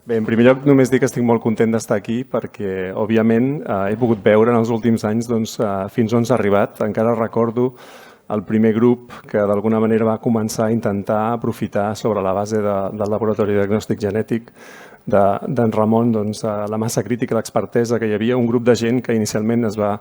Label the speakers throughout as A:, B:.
A: Bé, en primer lloc només dir que estic molt content d'estar aquí perquè, òbviament, he pogut veure en els últims anys fins on s'ha arribat. Encara recordo el primer grup que d'alguna manera va començar a intentar aprofitar sobre la base del laboratori de diagnòstic genètic d'en Ramon la massa crítica, l'expertesa que hi havia, un grup de gent que inicialment es va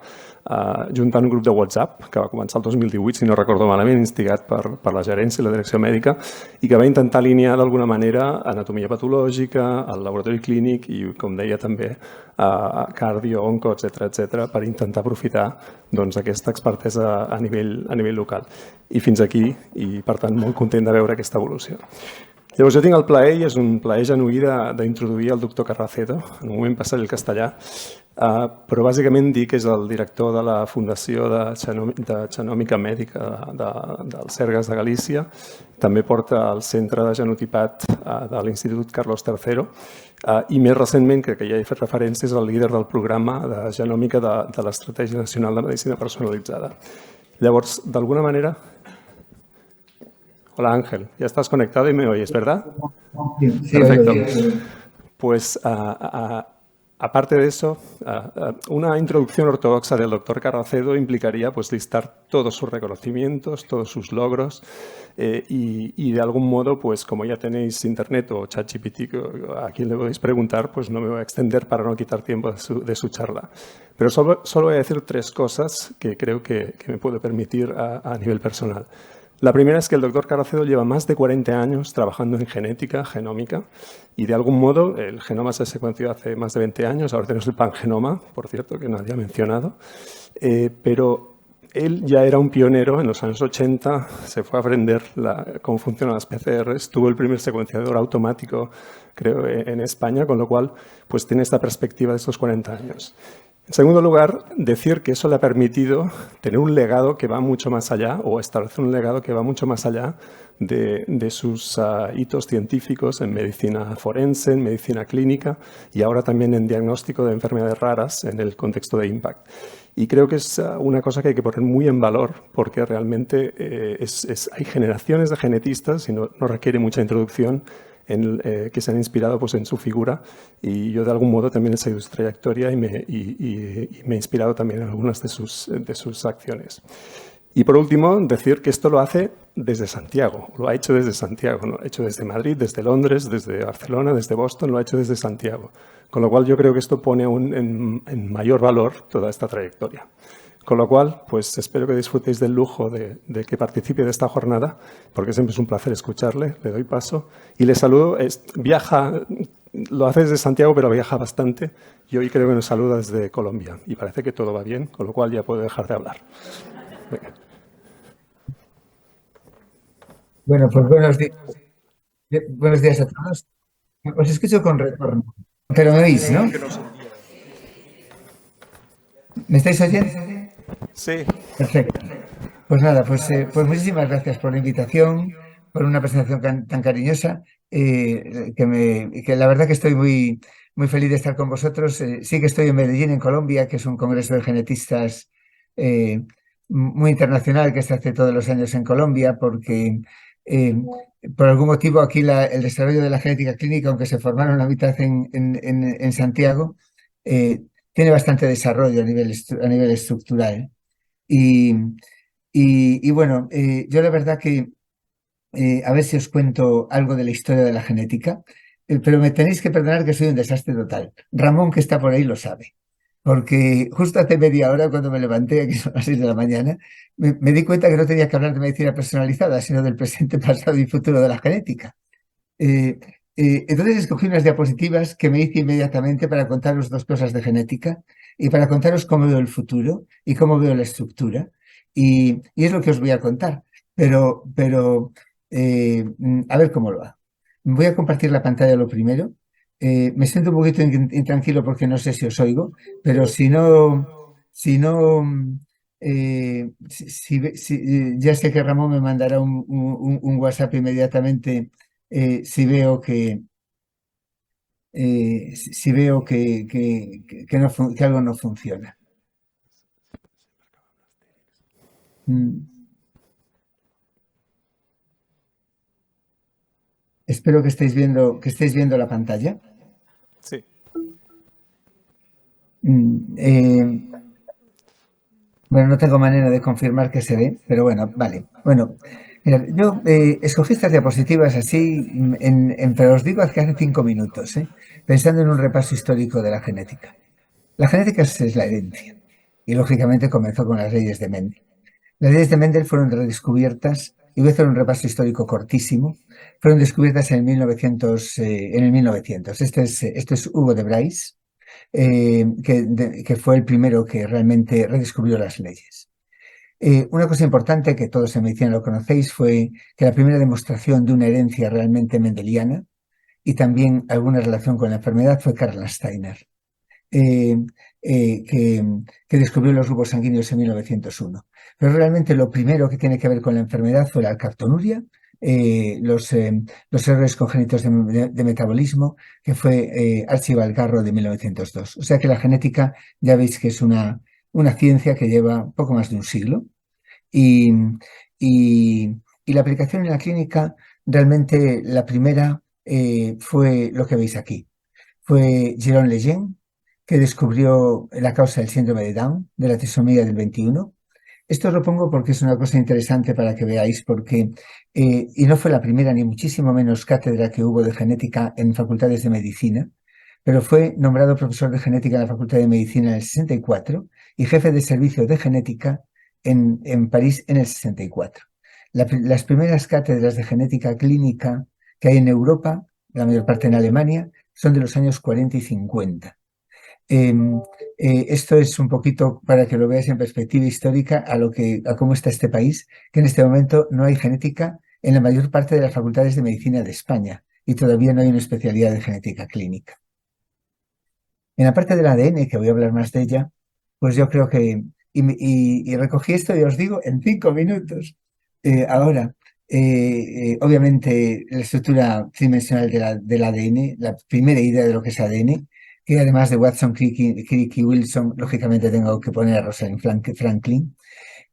A: juntar en un grup de WhatsApp que va començar el 2018, si no recordo malament, instigat per la gerència i la direcció mèdica, i que va intentar alinear d'alguna manera anatomia patològica, el laboratori clínic i, com deia també, cardio, onco, etc per intentar aprofitar aquesta expertesa a nivell local. I fins aquí, i per tant molt content de veure aquesta evolució. Llavors, jo tinc el plaer, i és un plaer genuí, d'introduir el doctor Carracedo. En un moment passaré el castellà, però bàsicament dir que és el director de la Fundació de Genòmica Mèdica del Sergas de Galícia. També porta el Centre de Genotipat de l'Institut Carlos III i més recentment, crec que ja he fet referència, és el líder del programa de genòmica de l'Estratègia Nacional de Medicina Personalitzada. Llavors, d'alguna manera... Hola Ángel, ya estás conectado y me oyes, ¿verdad?
B: Sí,
A: perfecto. Pues aparte de eso, una introducción ortodoxa del doctor Carracedo implicaría listar todos sus reconocimientos, todos sus logros y de algún modo, como ya tenéis internet o ChatGPT, a quien le podéis preguntar, no me voy a extender para no quitar tiempo de su charla. Pero solo voy a decir 3 cosas que creo que me puedo permitir a nivel personal. La primera es que el doctor Carracedo lleva más de 40 años trabajando en genética, genómica, y de algún modo el genoma se secuenció hace más de 20 años, ahora tenemos el pangenoma, por cierto, que nadie ha mencionado, pero él ya era un pionero en los años 80, se fue a aprender cómo funcionan las PCRs, tuvo el primer secuenciador automático, creo, en España, con lo cual tiene esta perspectiva de estos 40 años. En segundo lugar, decir que eso le ha permitido tener un legado que va mucho más allá, o establecer un legado que va mucho más allá de sus hitos científicos en medicina forense, en medicina clínica y ahora también en diagnóstico de enfermedades raras en el contexto de IMPACT. Y creo que es una cosa que hay que poner muy en valor porque realmente hay generaciones de genetistas y no requiere mucha introducción que se han inspirado en su figura y yo de algún modo también he seguido su trayectoria y me he inspirado también en algunas de sus acciones. Y por último, decir que esto lo hace desde Santiago, lo ha hecho desde Santiago, ¿no? Lo ha hecho desde Madrid, desde Londres, desde Barcelona, desde Boston, lo ha hecho desde Santiago. Con lo cual yo creo que esto pone aún en mayor valor toda esta trayectoria. Con lo cual, espero que disfrutéis del lujo de que participe de esta jornada, porque siempre es un placer escucharle, le doy paso. Y le saludo, viaja, lo hace desde Santiago, pero viaja bastante, y hoy creo que nos saluda desde Colombia. Y parece que todo va bien, con lo cual ya puedo dejar de hablar. Venga.
B: Bueno, pues buenos días a todos. Os escucho con retorno, pero me oís, ¿no? ¿Me estáis oyendo?
A: Sí.
B: Perfecto. Pues nada, pues muchísimas gracias por la invitación, por una presentación tan cariñosa, que la verdad que estoy muy feliz de estar con vosotros. Sí que estoy en Medellín, en Colombia, que es un congreso de genetistas muy internacional que se hace todos los años en Colombia, porque por algún motivo aquí el desarrollo de la genética clínica, aunque se formaron la mitad en Santiago, tiene bastante desarrollo a nivel estructural. Y bueno, yo la verdad que a ver si os cuento algo de la historia de la genética, pero me tenéis que perdonar que soy un desastre total. Ramón, que está por ahí, lo sabe. Porque justo hace media hora, cuando me levanté, aquí son las 6 de la mañana, me di cuenta que no tenía que hablar de medicina personalizada, sino del presente, pasado y futuro de la genética. Entonces escogí unas diapositivas que me hice inmediatamente para contaros 2 cosas de genética y para contaros cómo veo el futuro y cómo veo la estructura. Y es lo que os voy a contar. Pero a ver cómo lo hago. Voy a compartir la pantalla lo primero. Me siento un poquito intranquilo porque no sé si os oigo, pero si no, ya sé que Ramón me mandará un WhatsApp inmediatamente si veo que que algo no funciona. Espero que estéis viendo la pantalla.
A: Sí.
B: Mm, eh, bueno, no tengo manera de confirmar que se ve, pero bueno, vale. Bueno, mirad, yo escogí estas diapositivas así, pero os digo que hace 5 minutos, pensando en un repaso histórico de la genética. La genética es la herencia y lógicamente comenzó con las leyes de Mendel. Las leyes de Mendel fueron redescubiertas, y voy a hacer un repaso histórico cortísimo, fueron descubiertas en el 1900. Esto es Hugo de Bryce, que fue el primero que realmente redescubrió las leyes. Una cosa importante que todos en medicina lo conocéis fue que la primera demostración de una herencia realmente mendeliana y también alguna relación con la enfermedad fue Karl Steiner, eh, eh, que, que descubrió los grupos sanguíneos en 1901. Pero realmente lo primero que tiene que ver con la enfermedad fue la alcaptonuria, los errores congénitos de metabolismo, que fue Archibald Garro de 1902. O sea que la genética ya veis que es una ciencia que lleva poco más de un siglo. Y, y- y la aplicación en la clínica, realmente la primera fue lo que veis aquí. Fue Jérôme Lejeune, que descubrió la causa del síndrome de Down, de la trisomía del 21. Esto os lo pongo porque es una cosa interesante para que veáis, y no fue la primera, ni muchísimo menos cátedra que hubo de genética en facultades de medicina, pero fue nombrado profesor de genética en la Facultad de Medicina en el 64 y jefe de servicio de genética en París en el 64. Las primeras cátedras de genética clínica que hay en Europa, la mayor parte en Alemania, son de los años 40 y 50. Eh, Esto es un poquito para que lo veáis en perspectiva histórica a cómo está este país, que en este momento no hay genética en la mayor parte de las facultades de medicina de España y todavía no hay una especialidad de genética clínica. En la parte del ADN, que voy a hablar más de ella, pues yo creo que, y recogí esto y os digo en 5 minutos. Ahora, obviamente, la estructura tridimensional del ADN, la primera idea de lo que es ADN, que además de Watson, Crick y Wilson, lógicamente tengo que poner a Rosalind Franklin.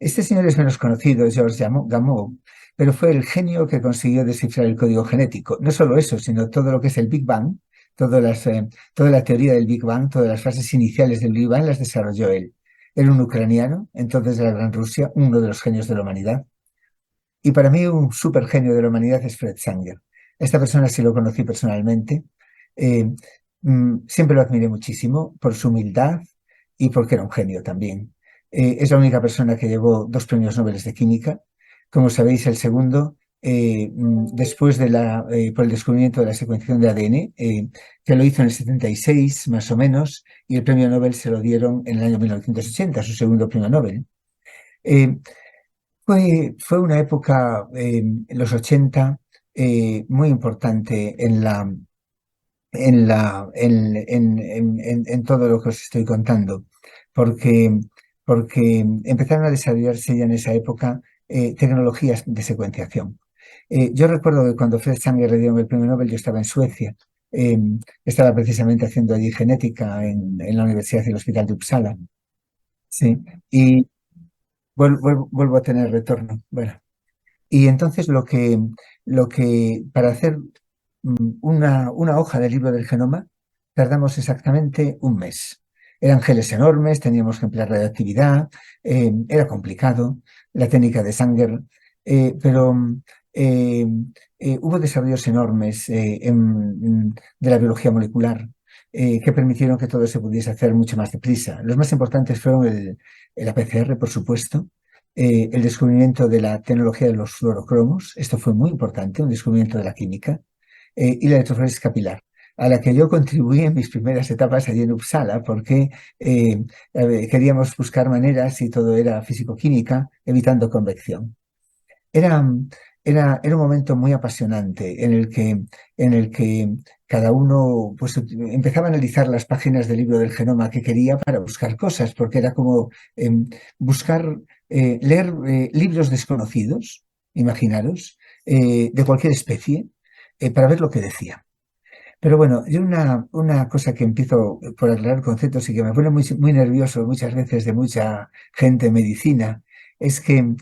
B: Este señor es menos conocido, George Gamow, pero fue el genio que consiguió descifrar el código genético. No solo eso, sino todo lo que es el Big Bang, toda la teoría del Big Bang, todas las fases iniciales del Big Bang las desarrolló él. Era un ucraniano, entonces de la Gran Rusia, uno de los genios de la humanidad. Y para mí un súper genio de la humanidad es Fred Sanger. Esta persona sí lo conocí personalmente. Eh, Siempre lo admiré muchísimo por su humildad y porque era un genio también. Es la única persona que llevó 2 premios Nobel de química. Como sabéis, el segundo, después por el descubrimiento de la secuenciación de ADN, que lo hizo en el 76 más o menos, y el premio Nobel se lo dieron en el año 1980, su segundo premio Nobel. Eh, fue una época, en los 80, muy importante en todo lo que os estoy contando, porque, porque empezaron a desarrollarse ya en esa época tecnologías de secuenciación. Yo recuerdo que cuando Fred Sanger le dieron el premio Nobel, yo estaba en Suecia, eh, estaba precisamente haciendo allí genética en la Universidad y el Hospital de Uppsala. Sí, y vuelvo a tener retorno. Bueno. Y entonces para hacer una hoja del libro del genoma, tardamos exactamente un mes. Eran geles enormes, teníamos que emplear radioactividad, era complicado, la técnica de Sanger, pero eh, hubo desarrollos enormes de la biología molecular que permitieron que todo se pudiese hacer mucho más deprisa. Los más importantes fueron el APCR, por supuesto, el descubrimiento de la tecnología de los fluorocromos, esto fue muy importante, un descubrimiento de la química, y la electroforesis capilar, a la que yo contribuí en mis primeras etapas allí en Uppsala, porque queríamos buscar maneras, y todo era físico-química, evitando convección. Era, era un momento muy apasionante en el que cada uno pues, empezaba a analizar las páginas del libro del genoma que quería para buscar cosas, porque era como buscar, leer libros desconocidos, imaginaros, de cualquier especie, para ver lo que decía. Pero bueno, yo una cosa que empiezo por aclarar conceptos y que me pone muy, muy nervioso muchas veces de mucha gente en medicina, es que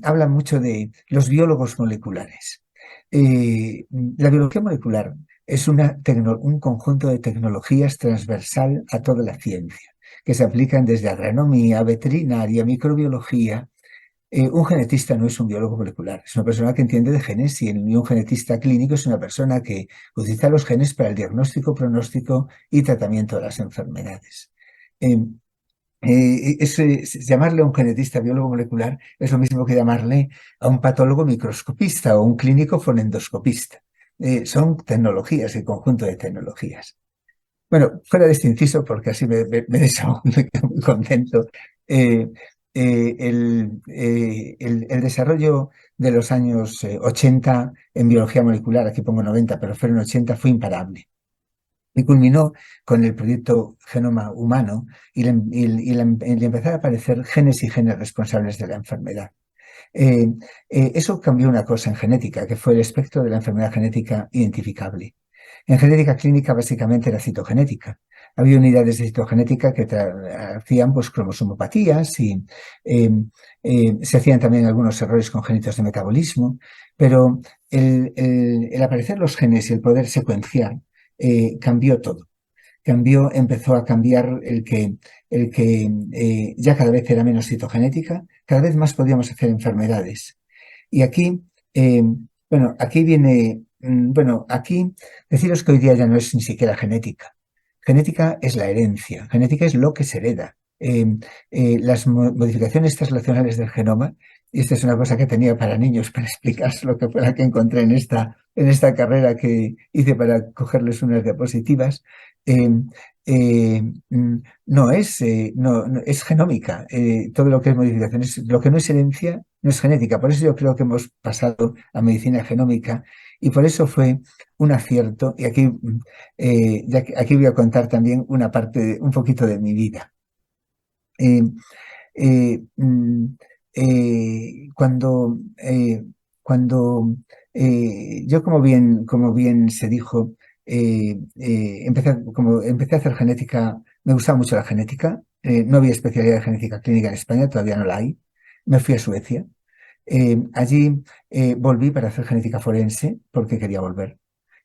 B: hablan mucho de los biólogos moleculares. La biología molecular es un conjunto de tecnologías transversal a toda la ciencia, que se aplican desde agronomía, veterinaria, microbiología. Un genetista no es un biólogo molecular, es una persona que entiende de genes y un genetista clínico es una persona que utiliza los genes para el diagnóstico, pronóstico y tratamiento de las enfermedades. Eh, llamarle a un genetista biólogo molecular es lo mismo que llamarle a un patólogo microscopista o un clínico fonendoscopista. Son tecnologías, el conjunto de tecnologías. Bueno, fuera de este inciso, porque así me desahogo, me quedo muy contento. eh, el desarrollo de los años 80 en biología molecular, aquí pongo 90, pero fueron 80, fue imparable. Y culminó con el proyecto Genoma Humano y le empezaron a aparecer genes y genes responsables de la enfermedad. Eso cambió una cosa en genética, que fue el espectro de la enfermedad genética identificable. En genética clínica básicamente era citogenética. Había unidades de citogenética que hacían pues, cromosomopatías y eh, se hacían también algunos errores congénitos de metabolismo, pero el aparecer los genes y el poder secuenciar cambió todo. Empezó a cambiar el que ya cada vez era menos citogenética, cada vez más podíamos hacer enfermedades. Y aquí, eh, bueno, aquí viene, bueno, aquí deciros que hoy día ya no es ni siquiera genética. Genética es la herencia, genética es lo que se hereda. Las modificaciones translacionales del genoma, y esta es una cosa que tenía para niños para explicar lo que fue la que encontré en esta carrera que hice para cogerles unas diapositivas, eh, eh, mm, no es genómica. Todo lo que es modificación, lo que no es herencia, no es genética. Por eso yo creo que hemos pasado a medicina genómica y por eso fue un acierto. Y aquí voy a contar también una parte, un poquito de mi vida. Eh, eh, mm, cuando yo, como bien se dijo, empecé a hacer genética, me gustaba mucho la genética, no había especialidad de genética clínica en España, todavía no la hay, me fui a Suecia. Allí volví para hacer genética forense porque quería volver.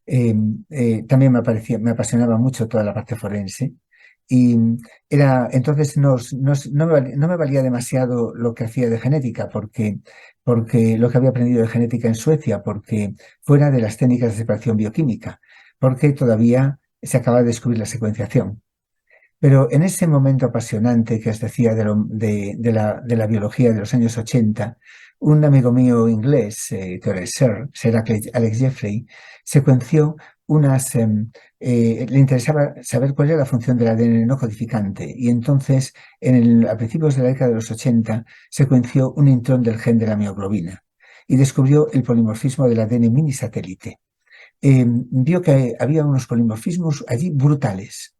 B: También me apasionaba mucho toda la parte forense y entonces no me valía demasiado lo que hacía de genética porque lo que había aprendido de genética en Suecia, porque fuera de las técnicas de separación bioquímica, porque todavía se acaba de descubrir la secuenciación. Pero en ese momento apasionante que os decía de la biología de los años 80, un amigo mío inglés, que era Sir Alex Jeffrey, secuenció le interesaba saber cuál era la función del ADN no codificante y entonces a principios de la década de los 80 secuenció un intrón del gen de la mioglobina y descubrió el polimorfismo del ADN minisatélite. Vio que había unos polimorfismos allí brutales.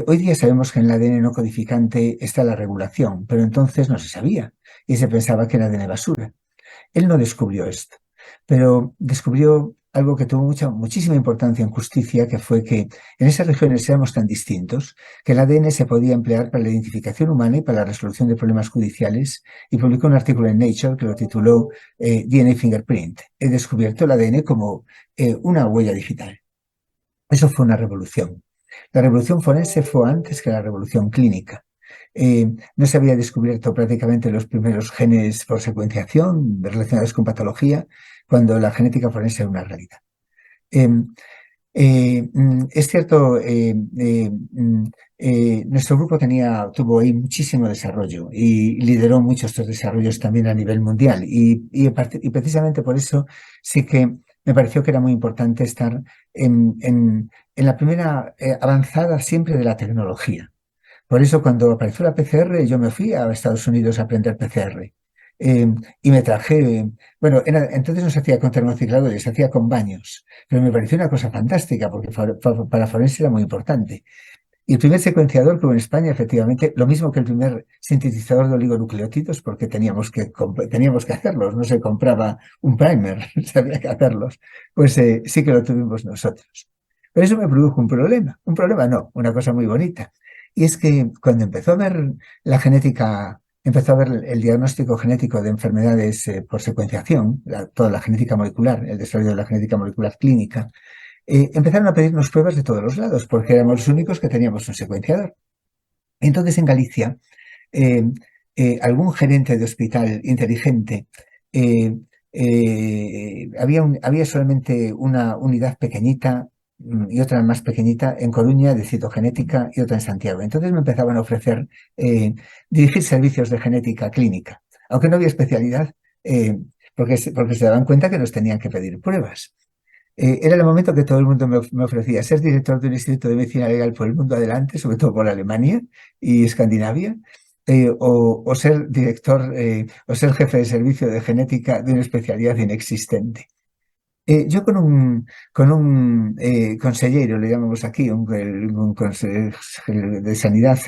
B: Hoy día sabemos que en el ADN no codificante está la regulación, pero entonces no se sabía y se pensaba que era ADN basura. Él no descubrió esto, pero descubrió algo que tuvo muchísima importancia en justicia, que fue que en esas regiones éramos tan distintos que el ADN se podía emplear para la identificación humana y para la resolución de problemas judiciales, y publicó un artículo en Nature que lo tituló DNA Fingerprint. He descubierto el ADN como una huella digital. Eso fue una revolución. La revolución forense fue antes que la revolución clínica. No se había descubierto prácticamente los primeros genes por secuenciación relacionados con patología, cuando la genética forense era una realidad. Es cierto, nuestro grupo tuvo ahí muchísimo desarrollo y lideró muchos de estos desarrollos también a nivel mundial. Y precisamente por eso sí que me pareció que era muy importante estar en la primera avanzada siempre de la tecnología. Por eso cuando apareció la PCR, yo me fui a Estados Unidos a aprender PCR. Y me traje, bueno, entonces no se hacía con termocicladores, se hacía con baños, pero me pareció una cosa fantástica porque para forense era muy importante. Y el primer secuenciador que hubo en España, efectivamente, lo mismo que el primer sintetizador de oligonucleótidos, porque teníamos que hacerlos, no se compraba un primer, se había que hacerlos, pues sí que lo tuvimos nosotros. Pero eso me produjo un problema no, una cosa muy bonita. Y es que cuando empezó a ver la genética empezó a ver el diagnóstico genético de enfermedades por secuenciación, toda la genética molecular, el desarrollo de la genética molecular clínica, empezaron a pedirnos pruebas de todos los lados, porque éramos los únicos que teníamos un secuenciador. Entonces, en Galicia, algún gerente de hospital inteligente, había solamente una unidad pequeñita y otra más pequeñita en Coruña de citogenética y otra en Santiago. Entonces me empezaban a ofrecer dirigir servicios de genética clínica, aunque no había especialidad, porque se daban cuenta que nos tenían que pedir pruebas. Era el momento que todo el mundo me ofrecía ser director de un instituto de medicina legal por el mundo adelante, sobre todo por Alemania y Escandinavia, o ser director o ser jefe de servicio de genética de una especialidad inexistente. Yo con un consejero, le llamamos aquí, un consejero de sanidad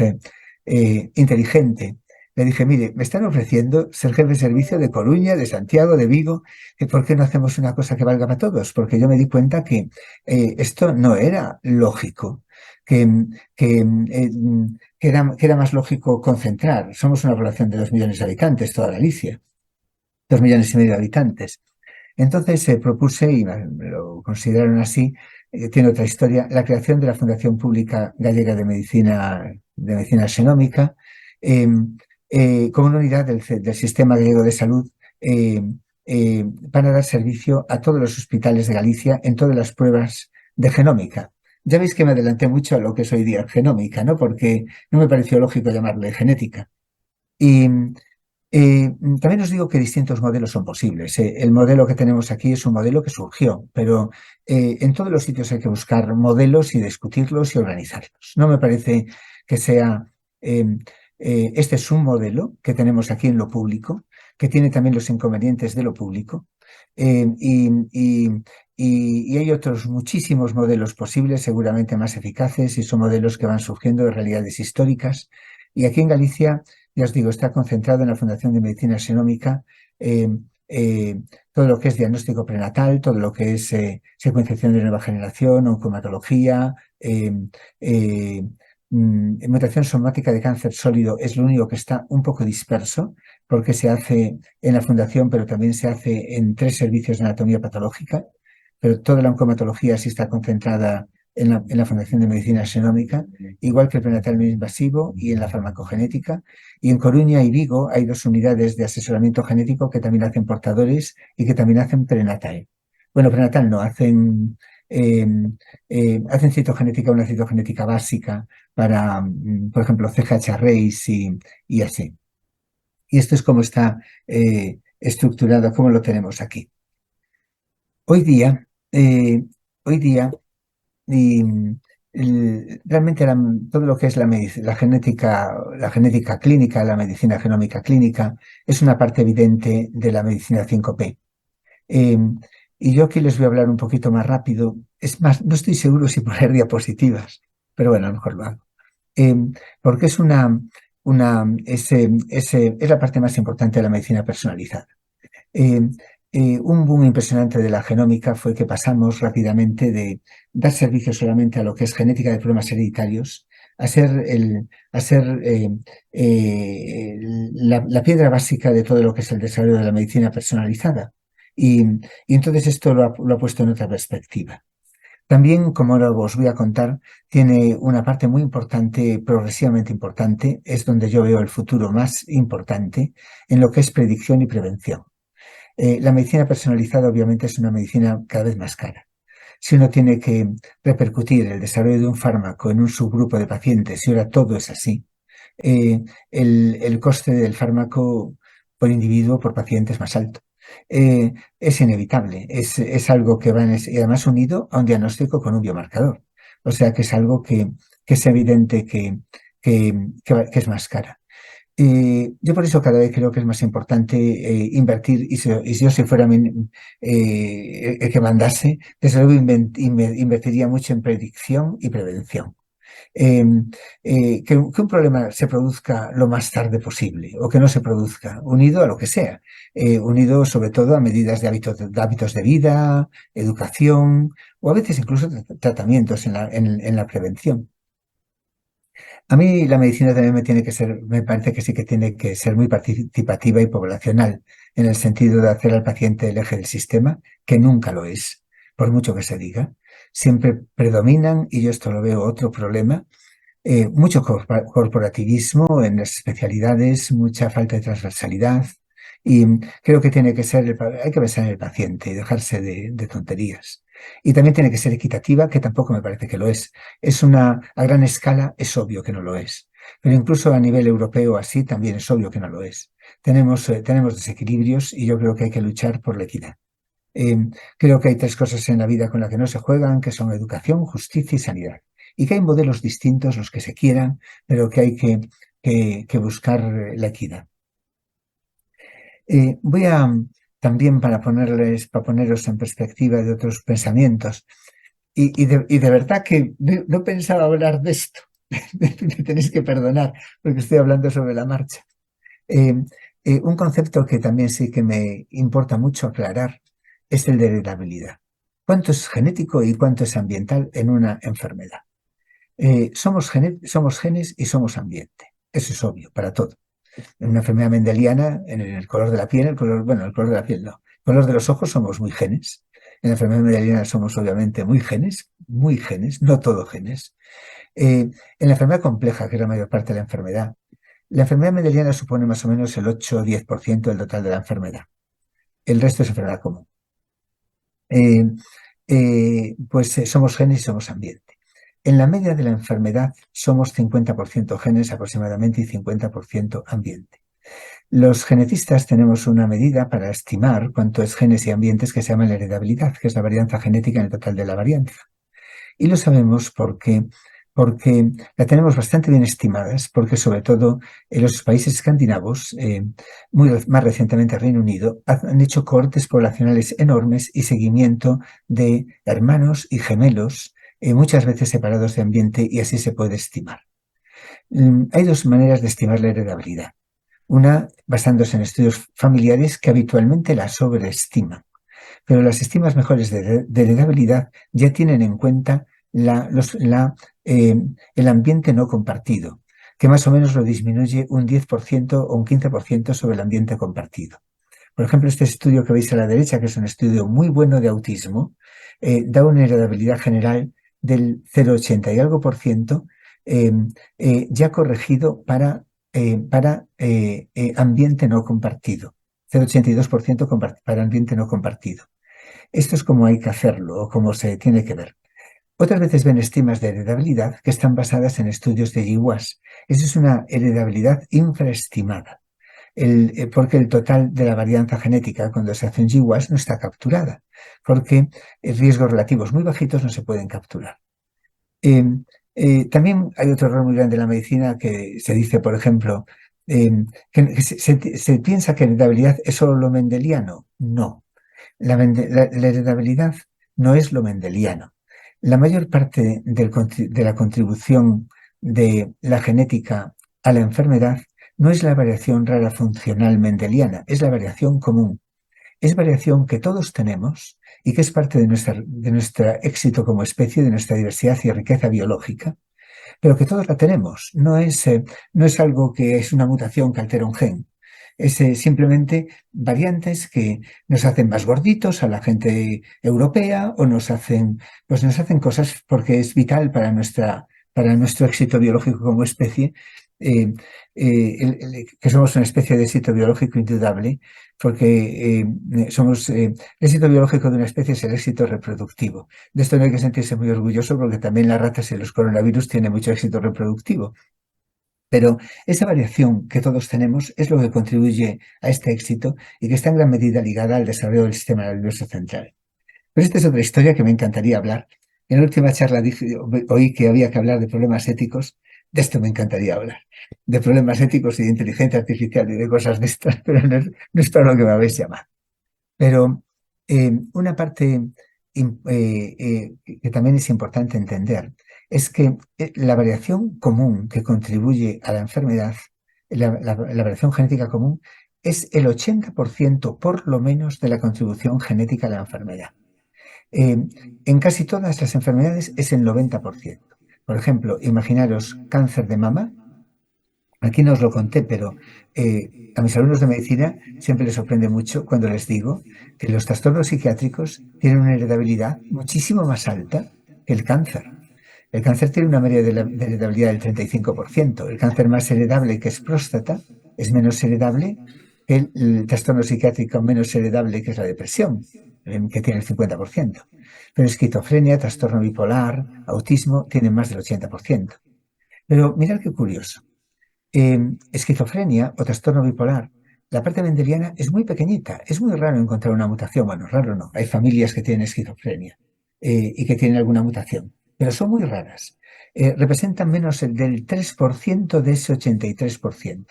B: inteligente, le dije, mire, me están ofreciendo ser jefe de servicio de Coruña, de Santiago, de Vigo, ¿por qué no hacemos una cosa que valga para todos? Porque yo me di cuenta que esto no era lógico, que era más lógico concentrar. Somos una población de 2 millones de habitantes, toda Galicia, 2,5 millones de habitantes. Entonces propuse, y me lo consideraron así, tiene otra historia, la creación de la Fundación Pública Gallega de Medicina Xenómica, como una unidad del sistema gallego de salud para dar servicio a todos los hospitales de Galicia en todas las pruebas de genómica. Ya veis que me adelanté mucho a lo que es hoy día genómica, ¿no? Porque no me pareció lógico llamarle genética. Y también os digo que distintos modelos son posibles. El modelo que tenemos aquí es un modelo que surgió, pero en todos los sitios hay que buscar modelos y discutirlos y organizarlos. No me parece que sea... este es un modelo que tenemos aquí en lo público, que tiene también los inconvenientes de lo público, y hay otros muchísimos modelos posibles, seguramente más eficaces, y son modelos que van surgiendo de realidades históricas. Y aquí en Galicia, ya os digo, está concentrado en la Fundación de Medicina Xenómica todo lo que es diagnóstico prenatal, todo lo que es secuenciación de nueva generación, oncomatología, mutación somática de cáncer sólido es lo único que está un poco disperso, porque se hace en la Fundación, pero también se hace en 3 servicios de anatomía patológica, pero toda la oncomatología sí está concentrada en la Fundación de Medicina Xenómica, igual que el prenatal no invasivo y en la farmacogenética. Y en Coruña y Vigo hay 2 unidades de asesoramiento genético que también hacen portadores y que también hacen prenatal. Bueno, prenatal no, hacen citogenética, una citogenética básica para, por ejemplo, CHH race y así. Y esto es como está estructurado, como lo tenemos aquí. Hoy día, realmente todo lo que es la genética clínica, la medicina genómica clínica, es una parte evidente de la medicina 5P. Y yo aquí les voy a hablar un poquito más rápido. Es más, no estoy seguro si poner diapositivas, pero bueno, a lo mejor lo hago. Porque es la parte más importante de la medicina personalizada. Un boom impresionante de la genómica fue que pasamos rápidamente de dar servicio solamente a lo que es genética de problemas hereditarios a ser la piedra básica de todo lo que es el desarrollo de la medicina personalizada. Y entonces esto lo ha puesto en otra perspectiva. También, como ahora os voy a contar, tiene una parte muy importante, progresivamente importante, es donde yo veo el futuro más importante en lo que es predicción y prevención. La medicina personalizada obviamente es una medicina cada vez más cara. Si uno tiene que repercutir el desarrollo de un fármaco en un subgrupo de pacientes, y ahora todo es así, el coste del fármaco por individuo, por paciente es más alto. Es inevitable, es algo que va y además unido a un diagnóstico con un biomarcador. O sea que es algo que es evidente que es más cara. Yo por eso cada vez creo que es más importante invertir, y si yo fuera el que mandase, desde luego invertiría mucho en predicción y prevención. Que un problema se produzca lo más tarde posible o que no se produzca, unido a lo que sea, unido sobre todo a medidas de hábitos de vida, educación o a veces incluso tratamientos en la prevención. A mí la medicina también me parece que sí que tiene que ser muy participativa y poblacional, en el sentido de hacer al paciente el eje del sistema, que nunca lo es, por mucho que se diga. Siempre predominan, y yo esto lo veo otro problema, mucho corporativismo en las especialidades, mucha falta de transversalidad, y creo que tiene que ser, hay que pensar en el paciente y dejarse de tonterías. Y también tiene que ser equitativa, que tampoco me parece que lo es. A gran escala es obvio que no lo es. Pero incluso a nivel europeo así también es obvio que no lo es. Tenemos desequilibrios y yo creo que hay que luchar por la equidad. Eh, Creo que hay tres cosas en la vida con las que no se juegan, que son educación, justicia y sanidad. Y que hay modelos distintos, los que se quieran, pero que hay que buscar la equidad. Voy a también para poneros en perspectiva de otros pensamientos. Y de verdad que no pensaba hablar de esto. Me tenéis que perdonar porque estoy hablando sobre la marcha. Eh, un concepto que también sí que me importa mucho aclarar es el de heredabilidad. ¿Cuánto es genético y cuánto es ambiental en una enfermedad? Somos genes y somos ambiente. Eso es obvio para todo. En una enfermedad mendeliana, en el color de la piel, el color de la piel no. El color de los ojos somos muy genes. En la enfermedad mendeliana somos obviamente muy genes, no todo genes. En la enfermedad compleja, que es la mayor parte de la enfermedad mendeliana supone más o menos el 8 o 10% del total de la enfermedad. El resto es enfermedad común. Somos genes y somos ambiente. En la media de la enfermedad somos 50% genes aproximadamente y 50% ambiente. Los genetistas tenemos una medida para estimar cuánto es genes y ambientes que se llama la heredabilidad, que es la varianza genética en el total de la varianza. Y lo sabemos porque la tenemos bastante bien estimadas, porque sobre todo en los países escandinavos, más recientemente Reino Unido, han hecho cohortes poblacionales enormes y seguimiento de hermanos y gemelos, muchas veces separados de ambiente, y así se puede estimar. Hay dos maneras de estimar la heredabilidad. Una, basándose en estudios familiares que habitualmente la sobreestiman. Pero las estimas mejores de heredabilidad ya tienen en cuenta el ambiente no compartido, que más o menos lo disminuye un 10% o un 15% sobre el ambiente compartido. Por ejemplo, este estudio que veis a la derecha, que es un estudio muy bueno de autismo, da una heredabilidad general del 0,80 y algo por ciento, ya corregido para ambiente no compartido, 0,82% para ambiente no compartido. Esto es como hay que hacerlo o como se tiene que ver. Otras veces ven estimas de heredabilidad que están basadas en estudios de GWAS. Esa es una heredabilidad infraestimada, porque el total de la varianza genética cuando se hace un GWAS no está capturada, porque riesgos relativos muy bajitos no se pueden capturar. También hay otro error muy grande en la medicina que se dice, por ejemplo, que se piensa que la heredabilidad es solo lo mendeliano. No. La heredabilidad no es lo mendeliano. La mayor parte de la contribución de la genética a la enfermedad no es la variación rara funcional mendeliana, es la variación común. Es variación que todos tenemos y que es parte de nuestro éxito como especie, de nuestra diversidad y riqueza biológica, pero que todos la tenemos. No es algo que es una mutación que altera un gen. Es simplemente variantes que nos hacen más gorditos a la gente europea o nos hacen cosas porque es vital para nuestro éxito biológico como especie, que somos una especie de éxito biológico indudable, porque el éxito biológico de una especie es el éxito reproductivo. De esto no hay que sentirse muy orgulloso porque también las ratas y los coronavirus tienen mucho éxito reproductivo. Pero esa variación que todos tenemos es lo que contribuye a este éxito y que está en gran medida ligada al desarrollo del sistema nervioso central. Pero esta es otra historia que me encantaría hablar. En la última charla oí que había que hablar de problemas éticos. De esto me encantaría hablar. De problemas éticos y de inteligencia artificial y de cosas de estas, pero no es para lo que me habéis llamado. Pero una parte que también es importante entender es que la variación común que contribuye a la enfermedad, la variación genética común, es el 80% por lo menos de la contribución genética a la enfermedad. En casi todas las enfermedades es el 90%. Por ejemplo, imaginaros cáncer de mama. Aquí no os lo conté, pero a mis alumnos de medicina siempre les sorprende mucho cuando les digo que los trastornos psiquiátricos tienen una heredabilidad muchísimo más alta que el cáncer. El cáncer tiene una media de heredabilidad del 35%. El cáncer más heredable, que es próstata, es menos heredable que el trastorno psiquiátrico menos heredable, que es la depresión, que tiene el 50%. Pero esquizofrenia, trastorno bipolar, autismo, tienen más del 80%. Pero mirad qué curioso. Esquizofrenia o trastorno bipolar, la parte mendeliana es muy pequeñita. Es muy raro encontrar una mutación. Bueno, raro no. Hay familias que tienen esquizofrenia y que tienen alguna mutación, pero son muy raras. Representan menos del 3% de ese 83%.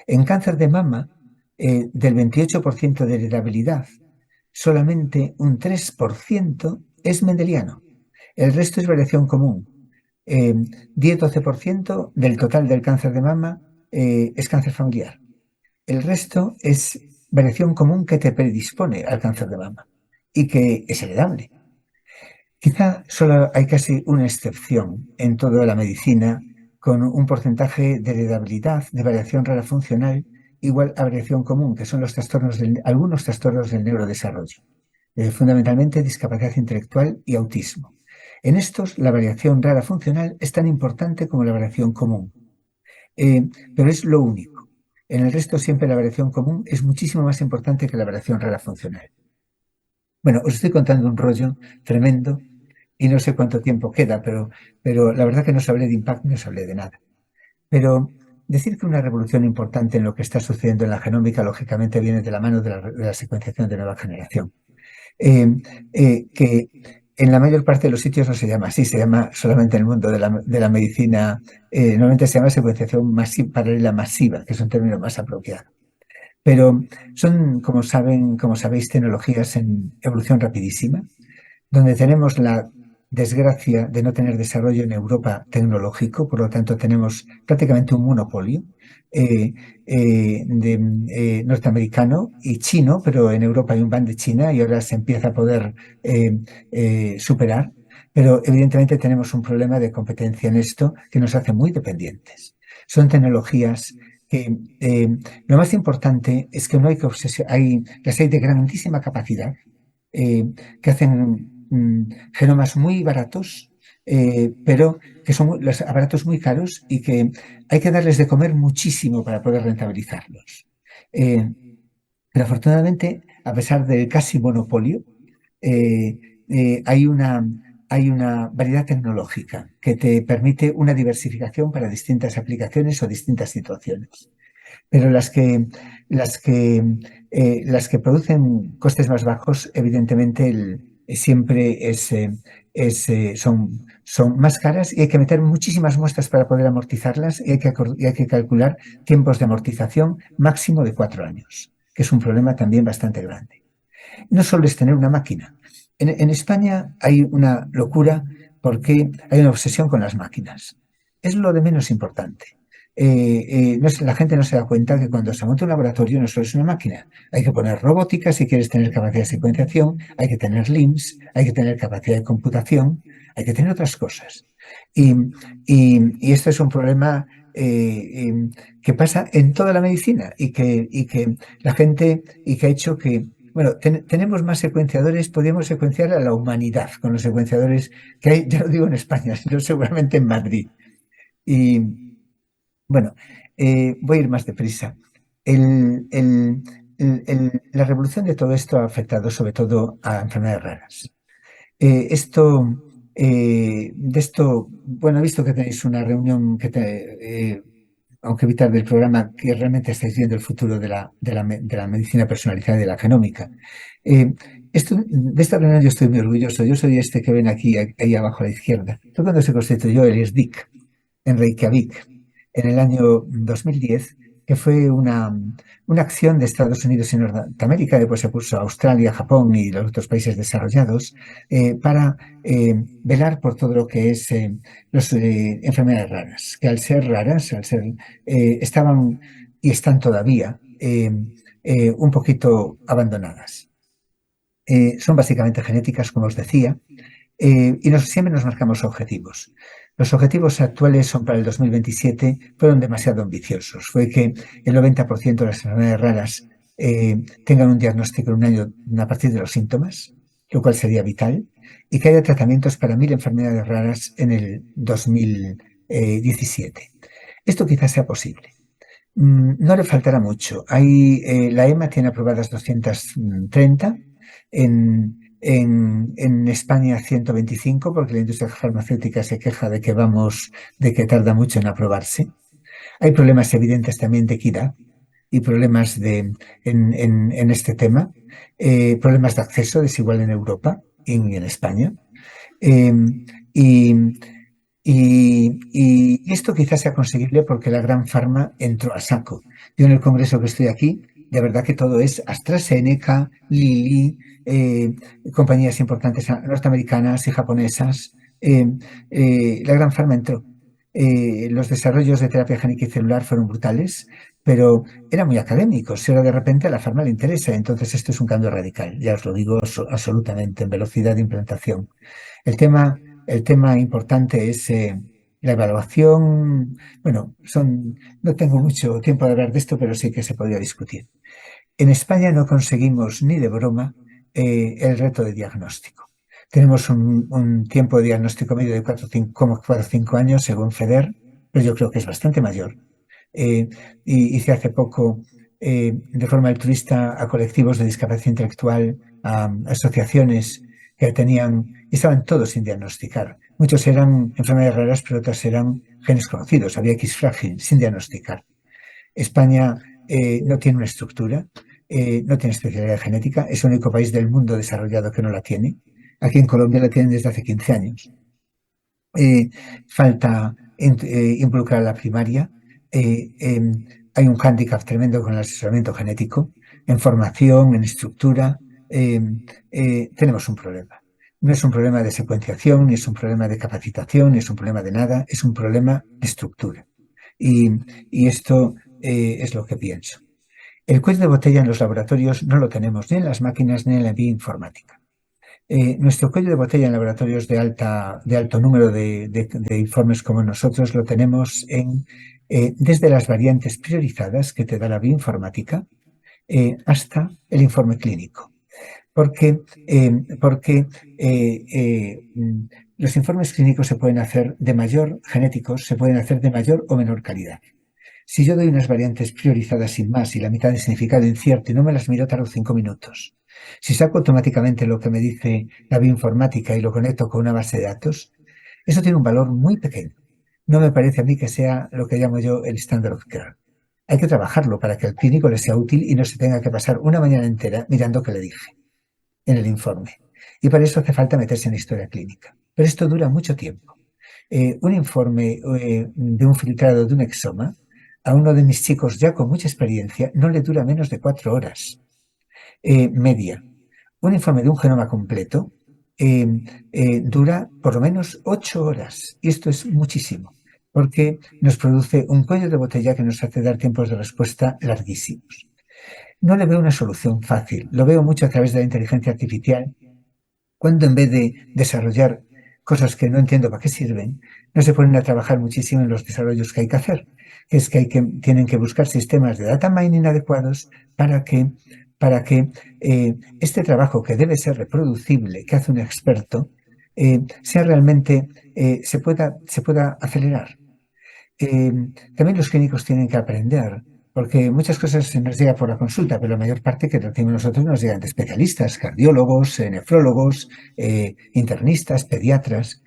B: En cáncer de mama, del 28% de heredabilidad, solamente un 3% es mendeliano. El resto es variación común. 10-12% del total del cáncer de mama es cáncer familiar. El resto es variación común que te predispone al cáncer de mama y que es heredable. Quizá solo hay casi una excepción en toda la medicina con un porcentaje de heredabilidad de variación rara funcional igual a variación común, que son algunos trastornos del neurodesarrollo, fundamentalmente discapacidad intelectual y autismo. En estos, la variación rara funcional es tan importante como la variación común, pero es lo único. En el resto siempre la variación común es muchísimo más importante que la variación rara funcional. Bueno, os estoy contando un rollo tremendo y no sé cuánto tiempo queda, pero la verdad que no os hablé de impacto, no os hablé de nada. Pero decir que una revolución importante en lo que está sucediendo en la genómica, lógicamente, viene de la mano de la secuenciación de nueva generación. Que en la mayor parte de los sitios no se llama así, se llama solamente en el mundo de la medicina, normalmente se llama secuenciación paralela masiva, que es un término más apropiado. Pero son, como sabéis, tecnologías en evolución rapidísima, donde tenemos la desgracia de no tener desarrollo en Europa tecnológico, por lo tanto tenemos prácticamente un monopolio norteamericano y chino, pero en Europa hay un ban de China y ahora se empieza a poder superar, pero evidentemente tenemos un problema de competencia en esto que nos hace muy dependientes. Son tecnologías que lo más importante es que no hay que las hay de grandísima capacidad, que hacen genomas muy baratos, pero que son los aparatos muy caros y que hay que darles de comer muchísimo para poder rentabilizarlos. Pero afortunadamente, a pesar del casi monopolio, hay una variedad tecnológica que te permite una diversificación para distintas aplicaciones o distintas situaciones. Pero las que producen costes más bajos, evidentemente siempre son más caras y hay que meter muchísimas muestras para poder amortizarlas y hay que calcular tiempos de amortización máximo de 4 años, que es un problema también bastante grande. No solo es tener una máquina. En España hay una locura porque hay una obsesión con las máquinas. Es lo de menos importante. La gente no se da cuenta que cuando se monta un laboratorio no solo es una máquina. Hay que poner robótica si quieres tener capacidad de secuenciación, hay que tener LIMS, hay que tener capacidad de computación, hay que tener otras cosas. Y esto es un problema que pasa en toda la medicina y que la gente, y que ha hecho que, bueno, tenemos más secuenciadores, podríamos secuenciar a la humanidad con los secuenciadores que hay, ya no digo en España, sino seguramente en Madrid. Y bueno, voy a ir más deprisa. La revolución de todo esto ha afectado sobre todo a enfermedades raras. De esto, bueno, he visto que tenéis una reunión aunque evitar del programa, que realmente estáis viendo el futuro de la medicina personalizada y de la genómica. De esta reunión yo estoy muy orgulloso. Yo soy este que ven aquí, ahí abajo a la izquierda. Fue cuando se constituyó el ISDIC en Reykjavik en el año 2010, que fue una acción de Estados Unidos y Norteamérica, después se puso Australia, Japón y los otros países desarrollados, para velar por todo lo que es las enfermedades raras, que al ser raras, estaban y están todavía un poquito abandonadas. Son básicamente genéticas, como os decía, y siempre nos marcamos objetivos. Los objetivos actuales son para el 2027, fueron demasiado ambiciosos. Fue que el 90% de las enfermedades raras tengan un diagnóstico en un año a partir de los síntomas, lo cual sería vital, y que haya tratamientos para 1.000 enfermedades raras en el 2017. Esto quizás sea posible. No le faltará mucho. La EMA tiene aprobadas 230, en España 125, porque la industria farmacéutica se queja de que tarda mucho en aprobarse. Hay problemas evidentes también de equidad y problemas en este tema, problemas de acceso desigual en Europa y en España. Eh, y, y esto quizás sea conseguible porque la gran farma entró a saco. Yo en el congreso que estoy aquí, de verdad que todo es AstraZeneca, Lilly, compañías importantes norteamericanas y japonesas. La gran farma entró. Los desarrollos de terapia génica y celular fueron brutales, pero eran muy académicos. Y ahora de repente a la farma le interesa. Entonces esto es un cambio radical. Ya os lo digo absolutamente en velocidad de implantación. El tema el tema importante es la evaluación. Bueno, no tengo mucho tiempo de hablar de esto, pero sí que se podría discutir. En España no conseguimos ni de broma el reto de diagnóstico. Tenemos un tiempo de diagnóstico medio de 4 o 5 años, según FEDER, pero yo creo que es bastante mayor. Y hice hace poco, de forma altruista, a colectivos de discapacidad intelectual, a asociaciones que estaban todos sin diagnosticar. Muchos eran enfermedades raras, pero otras eran genes conocidos. Había X frágil sin diagnosticar. España no tiene una estructura, no tiene especialidad genética, es el único país del mundo desarrollado que no la tiene. Aquí en Colombia la tienen desde hace 15 años. Falta involucrar a la primaria. Hay un hándicap tremendo con el asesoramiento genético, en formación, en estructura. Tenemos un problema. No es un problema de secuenciación, ni es un problema de capacitación, ni es un problema de nada, es un problema de estructura. Y esto es lo que pienso. El cuello de botella en los laboratorios no lo tenemos ni en las máquinas ni en la bioinformática. Nuestro cuello de botella en laboratorios de alto número de informes como nosotros lo tenemos desde las variantes priorizadas que te da la bioinformática hasta el informe clínico. Porque los informes clínicos genéticos se pueden hacer de mayor o menor calidad. Si yo doy unas variantes priorizadas sin más y la mitad de significado incierto y no me las miro, tardo 5 minutos. Si saco automáticamente lo que me dice la bioinformática y lo conecto con una base de datos, eso tiene un valor muy pequeño. No me parece a mí que sea lo que llamo yo el standard of care. Hay que trabajarlo para que al clínico le sea útil y no se tenga que pasar una mañana entera mirando qué le dije en el informe. Y para eso hace falta meterse en historia clínica. Pero esto dura mucho tiempo. Un informe de un filtrado de un exoma, a uno de mis chicos ya con mucha experiencia, no le dura menos de 4 horas media. Un informe de un genoma completo dura por lo menos 8 horas. Y esto es muchísimo, porque nos produce un cuello de botella que nos hace dar tiempos de respuesta larguísimos. No le veo una solución fácil. Lo veo mucho a través de la inteligencia artificial, cuando en vez de desarrollar cosas que no entiendo para qué sirven, no se ponen a trabajar muchísimo en los desarrollos que hay que hacer, que es que tienen que buscar sistemas de data mining adecuados para que este trabajo, que debe ser reproducible, que hace un experto, sea realmente, se pueda acelerar. También los clínicos tienen que aprender, porque muchas cosas se nos llega por la consulta, pero la mayor parte que recibimos nosotros nos llegan de especialistas, cardiólogos, nefrólogos, internistas, pediatras.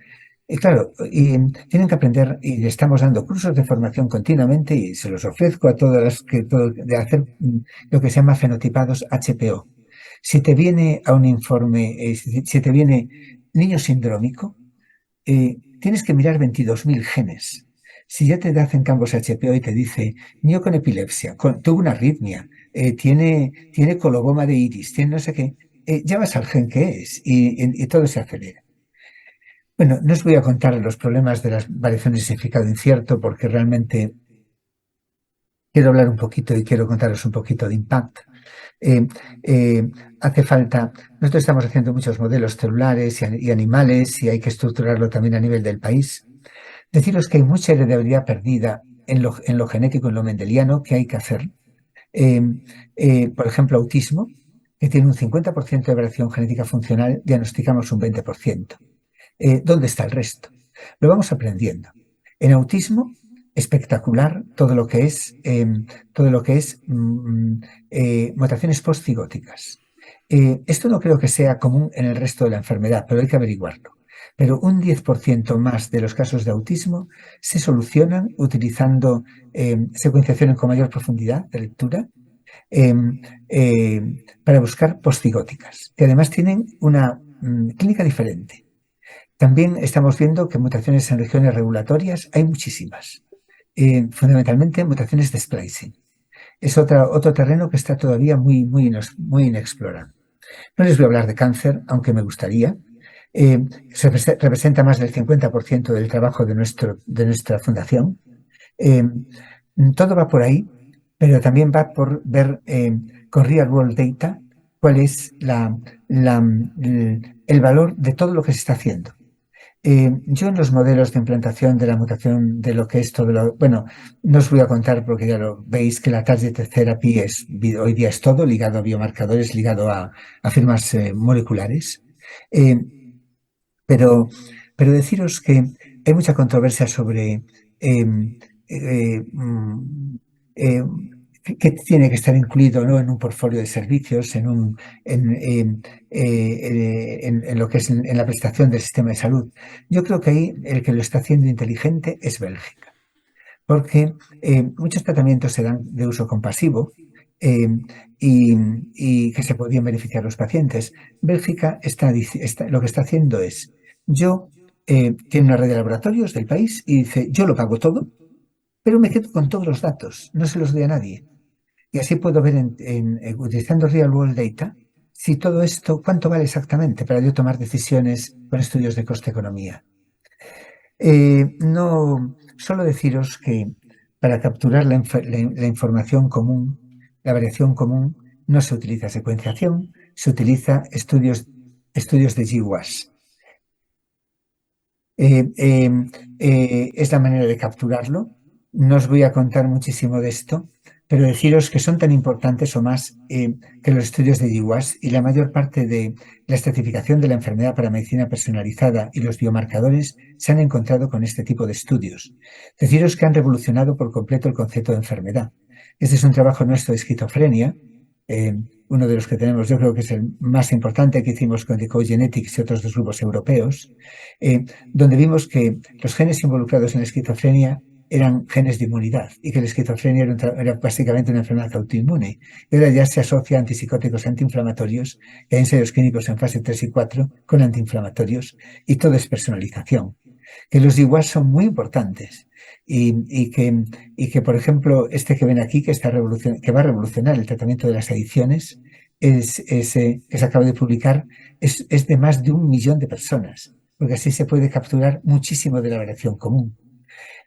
B: Y claro, tienen que aprender, y le estamos dando cursos de formación continuamente y se los ofrezco a todas las de hacer lo que se llama fenotipados HPO. Si te viene a un informe, si te viene niño sindrómico, tienes que mirar 22.000 genes. Si ya te hacen campos HPO y te dice niño con epilepsia, tuvo una arritmia, tiene coloboma de iris, tiene no sé qué, ya vas al gen que es y todo se acelera. Bueno, no os voy a contar los problemas de las variaciones de significado incierto, porque realmente quiero hablar un poquito y quiero contaros un poquito de impact. Hace falta, nosotros estamos haciendo muchos modelos celulares y animales y hay que estructurarlo también a nivel del país. Deciros que hay mucha heredabilidad perdida en lo genético, en lo mendeliano, que hay que hacer. Por ejemplo, autismo, que tiene un 50% de variación genética funcional, diagnosticamos un 20%. ¿Dónde está el resto? Lo vamos aprendiendo. En autismo, espectacular todo lo que es, mutaciones postcigóticas. Esto no creo que sea común en el resto de la enfermedad, pero hay que averiguarlo. Pero un 10% más de los casos de autismo se solucionan utilizando secuenciación con mayor profundidad de lectura para buscar postcigóticas, que además tienen una clínica diferente. También estamos viendo que mutaciones en regiones regulatorias hay muchísimas, fundamentalmente mutaciones de splicing. Es otro terreno que está todavía muy inexplorado. No les voy a hablar de cáncer, aunque me gustaría. Representa más del 50% del trabajo de nuestra fundación. Todo va por ahí, pero también va por ver con Real World Data cuál es el valor de todo lo que se está haciendo. Yo en los modelos de implantación de la mutación de lo que es todo lo... Bueno, no os voy a contar porque ya lo veis que la target therapy hoy día es todo ligado a biomarcadores, ligado a firmas moleculares. Pero deciros que hay mucha controversia sobre qué tiene que estar incluido, ¿no?, en un portfolio de servicios, en lo que es en la prestación del sistema de salud. Yo creo que ahí el que lo está haciendo inteligente es Bélgica, porque muchos tratamientos se dan de uso compasivo y que se podían beneficiar los pacientes. Bélgica lo que está haciendo es, tiene una red de laboratorios del país y dice, yo lo pago todo, pero me quedo con todos los datos, no se los doy a nadie. Y así puedo ver, utilizando Real World Data, si todo esto, cuánto vale exactamente para yo tomar decisiones con estudios de coste-economía. No, solo deciros que para capturar la información común, la variación común, no se utiliza secuenciación, se utiliza estudios de GWAS. Es la manera de capturarlo. No os voy a contar muchísimo de esto, pero deciros que son tan importantes o más que los estudios de GWAS, y la mayor parte de la estratificación de la enfermedad para medicina personalizada y los biomarcadores se han encontrado con este tipo de estudios. Deciros que han revolucionado por completo el concepto de enfermedad. Este es un trabajo nuestro de esquizofrenia, uno de los que tenemos, yo creo que es el más importante, que hicimos con Decode Genetics y otros dos grupos europeos, donde vimos que los genes involucrados en la esquizofrenia eran genes de inmunidad y que la esquizofrenia era básicamente una enfermedad autoinmune. Y ahora ya se asocia a antipsicóticos antiinflamatorios, y a ensayos clínicos en fase 3 y 4 con antiinflamatorios, y todo es personalización. Que los GWAS son muy importantes y que, por ejemplo, este que ven aquí, que va a revolucionar el tratamiento de las adicciones, que se acaba de publicar, es de más de 1 millón de personas, porque así se puede capturar muchísimo de la variación común.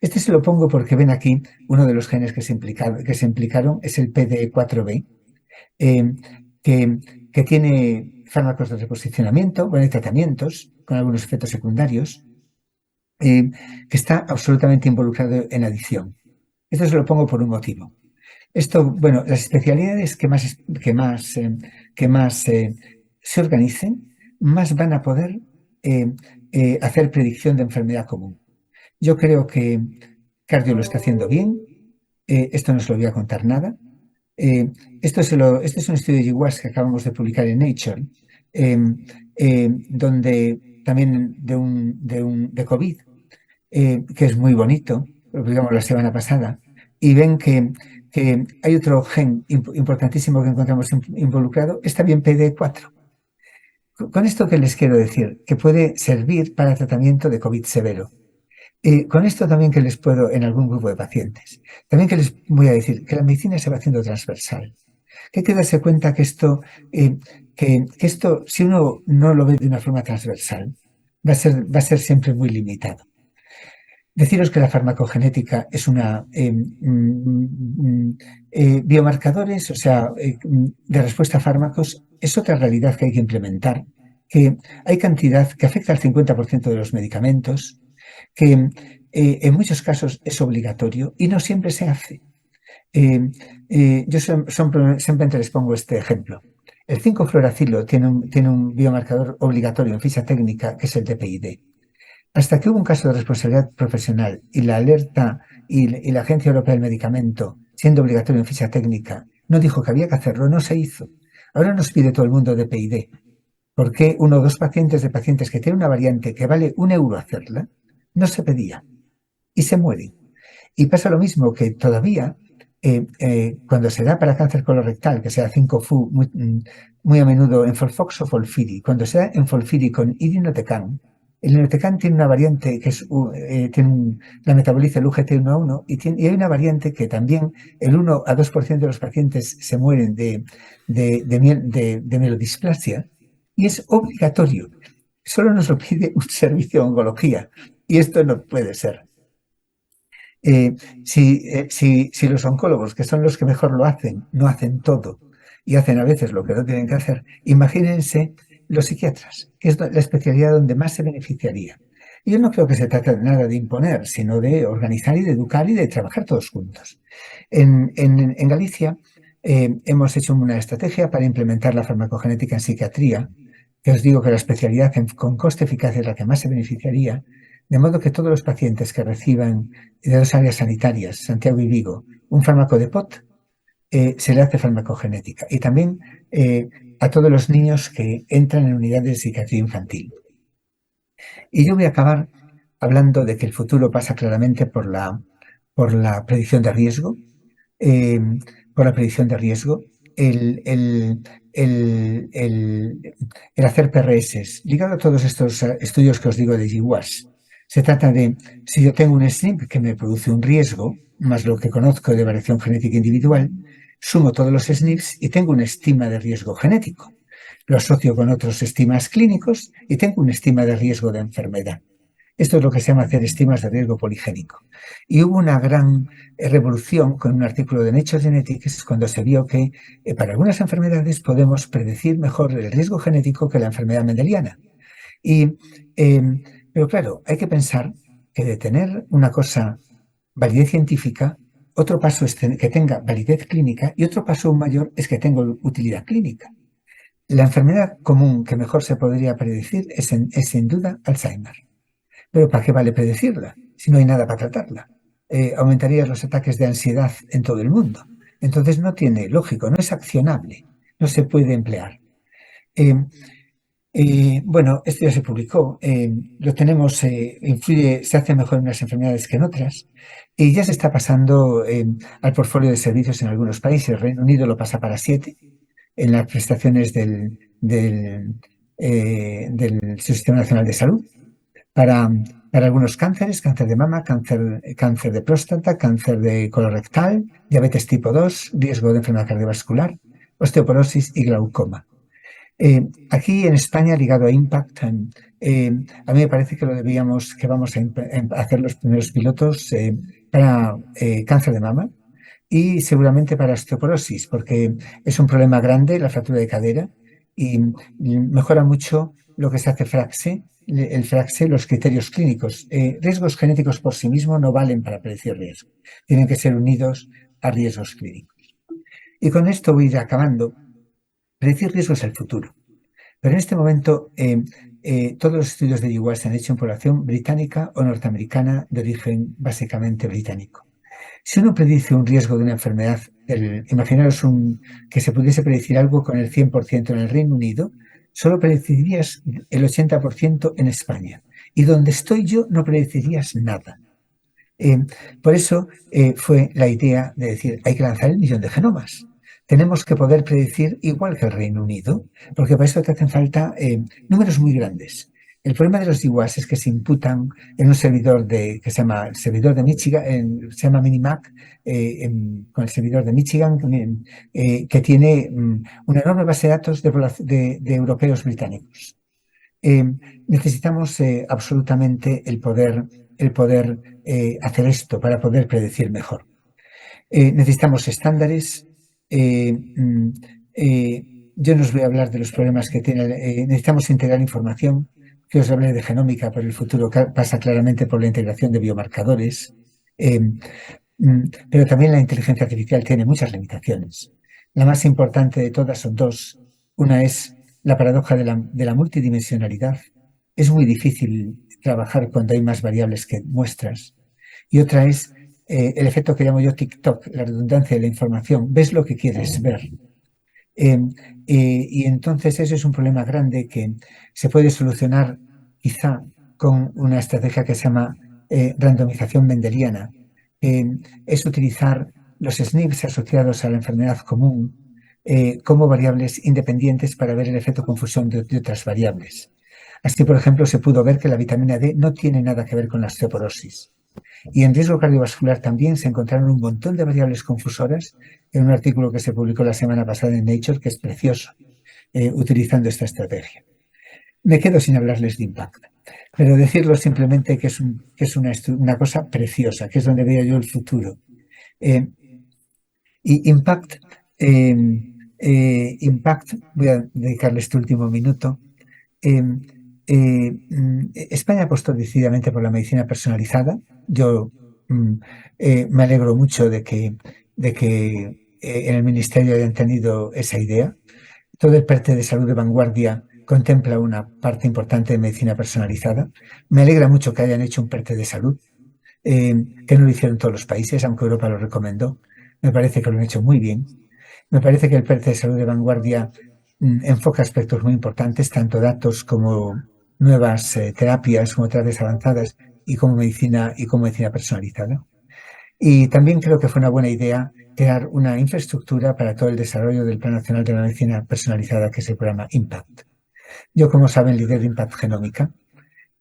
B: Este se lo pongo porque ven aquí uno de los genes que se implicaron es el PDE4B, que tiene fármacos de reposicionamiento, bueno, hay tratamientos con algunos efectos secundarios, que está absolutamente involucrado en adicción. Esto se lo pongo por un motivo. Esto, bueno, las especialidades que más se organicen, más van a poder hacer predicción de enfermedad común. Yo creo que cardio lo está haciendo bien. Esto no os lo voy a contar nada. Este es un estudio de GWAS que acabamos de publicar en Nature, donde también de COVID, que es muy bonito, lo publicamos la semana pasada, y ven que hay otro gen importantísimo que encontramos involucrado, está bien PDE4. Con esto, ¿qué les quiero decir? Que puede servir para tratamiento de COVID severo. Con esto también que les puedo, en algún grupo de pacientes, también que les voy a decir que la medicina se va haciendo transversal. Que hay que darse cuenta que esto, si uno no lo ve de una forma transversal, va a ser siempre muy limitado. Deciros que la farmacogenética es biomarcadores, o sea, de respuesta a fármacos, es otra realidad que hay que implementar, que hay cantidad que afecta al 50% de los medicamentos, que en muchos casos es obligatorio y no siempre se hace. Yo siempre les pongo este ejemplo. El 5-fluoracilo tiene un biomarcador obligatorio en ficha técnica, que es el DPID. Hasta que hubo un caso de responsabilidad profesional y la alerta y la Agencia Europea del Medicamento, siendo obligatorio en ficha técnica, no dijo que había que hacerlo, no se hizo. Ahora nos pide todo el mundo DPID. ¿Por qué uno o dos pacientes que tienen una variante que vale €1 hacerla, no se pedía? Y se mueren. Y pasa lo mismo que todavía, cuando se da para cáncer colorectal, que sea 5-FU, muy a menudo en Folfox o Folfiri, cuando se da en Folfiri con irinotecan, el irinotecan tiene una variante que es, la metaboliza el UGT1A1 y hay una variante que también el 1 a 2% de los pacientes se mueren de mielodisplasia y es obligatorio. Solo nos lo pide un servicio de oncología y esto no puede ser. Si los oncólogos, que son los que mejor lo hacen, no hacen todo y hacen a veces lo que no tienen que hacer, imagínense los psiquiatras, que es la especialidad donde más se beneficiaría. Y yo no creo que se trate de nada de imponer, sino de organizar y de educar y de trabajar todos juntos. En Galicia hemos hecho una estrategia para implementar la farmacogenética en psiquiatría, que os digo que la especialidad con coste-eficacia es la que más se beneficiaría, de modo que todos los pacientes que reciban de 2 áreas sanitarias, Santiago y Vigo, un fármaco de POT, se le hace farmacogenética. Y también a todos los niños que entran en unidades de psiquiatría infantil. Y yo voy a acabar hablando de que el futuro pasa claramente por la predicción de riesgo, el hacer PRS, ligado a todos estos estudios que os digo de GWAS. Se trata de, si yo tengo un SNP que me produce un riesgo, más lo que conozco de variación genética individual, sumo todos los SNPs y tengo una estima de riesgo genético. Lo asocio con otros estimas clínicos y tengo una estima de riesgo de enfermedad. Esto es lo que se llama hacer estimas de riesgo poligénico. Y hubo una gran revolución con un artículo de Nature Genetics cuando se vio que para algunas enfermedades podemos predecir mejor el riesgo genético que la enfermedad mendeliana. Pero claro, hay que pensar que de tener una cosa validez científica, otro paso es que tenga validez clínica y otro paso aún mayor es que tenga utilidad clínica. La enfermedad común que mejor se podría predecir es sin duda Alzheimer. Pero ¿para qué vale predecirla si no hay nada para tratarla? Aumentaría los ataques de ansiedad en todo el mundo. Entonces no tiene lógico, no es accionable, no se puede emplear. Bueno, esto ya se publicó, lo tenemos, se hace mejor en unas enfermedades que en otras y ya se está pasando al portfolio de servicios en algunos países. El Reino Unido lo pasa para 7 en las prestaciones del Sistema Nacional de Salud para algunos cánceres, cáncer de mama, cáncer de próstata, cáncer de colorectal, diabetes tipo 2, riesgo de enfermedad cardiovascular, osteoporosis y glaucoma. Aquí en España, ligado a Impact, a mí me parece que vamos a hacer los primeros pilotos para cáncer de mama y seguramente para osteoporosis, porque es un problema grande la fractura de cadera y mejora mucho lo que se hace el FRAXE, los criterios clínicos. Riesgos genéticos por sí mismos no valen para predecir riesgo, tienen que ser unidos a riesgos clínicos. Y con esto voy a ir acabando. Predecir riesgo es el futuro, pero en este momento todos los estudios de GWAS se han hecho en población británica o norteamericana de origen básicamente británico. Si uno predice un riesgo de una enfermedad, imaginaros que se pudiese predecir algo con el 100% en el Reino Unido, solo predecirías el 80% en España. Y donde estoy yo no predecirías nada. Por eso fue la idea de decir, hay que lanzar el 1.000.000 de genomas. Tenemos que poder predecir igual que el Reino Unido, porque para eso te hacen falta números muy grandes. El problema de los GWAS es que se imputan en un servidor que se llama el servidor de Michigan, se llama Minimac, con el servidor de Michigan, que tiene una enorme base de datos de europeos británicos. Necesitamos absolutamente el poder hacer esto para poder predecir mejor. Necesitamos estándares. Yo no os voy a hablar de los problemas que tiene. Necesitamos integrar información, Yo os hablé de genómica, pero el futuro pasa claramente por la integración de biomarcadores. Pero también la inteligencia artificial tiene muchas limitaciones. La más importante de todas son dos. Una es la paradoja de la multidimensionalidad. Es muy difícil trabajar cuando hay más variables que muestras. Y otra es el efecto que llamo yo TikTok, la redundancia de la información. Ves lo que quieres ver. Y entonces ese es un problema grande que se puede solucionar quizá con una estrategia que se llama randomización mendeliana. Es utilizar los SNPs asociados a la enfermedad común como variables independientes para ver el efecto confusión de otras variables. Así, por ejemplo, se pudo ver que la vitamina D no tiene nada que ver con la osteoporosis. Y en riesgo cardiovascular también se encontraron un montón de variables confusoras en un artículo que se publicó la semana pasada en Nature, que es precioso, utilizando esta estrategia. Me quedo sin hablarles de Impact, pero decirlo simplemente que es una cosa preciosa, que es donde veo yo el futuro. Y Impact, voy a dedicarle este último minuto. España apostó decididamente por la medicina personalizada. Yo me alegro mucho de que en el Ministerio hayan tenido esa idea. Todo el PERTE de salud de vanguardia contempla una parte importante de medicina personalizada. Me alegra mucho que hayan hecho un PERTE de salud, que no lo hicieron todos los países, aunque Europa lo recomendó. Me parece que lo han hecho muy bien. Me parece que el PERTE de salud de vanguardia enfoca aspectos muy importantes, tanto datos como nuevas terapias, como terapias avanzadas y como medicina personalizada. Y también creo que fue una buena idea crear una infraestructura para todo el desarrollo del Plan Nacional de la Medicina Personalizada, que es el programa IMPACT. Yo, como saben, lidero Impact Genómica.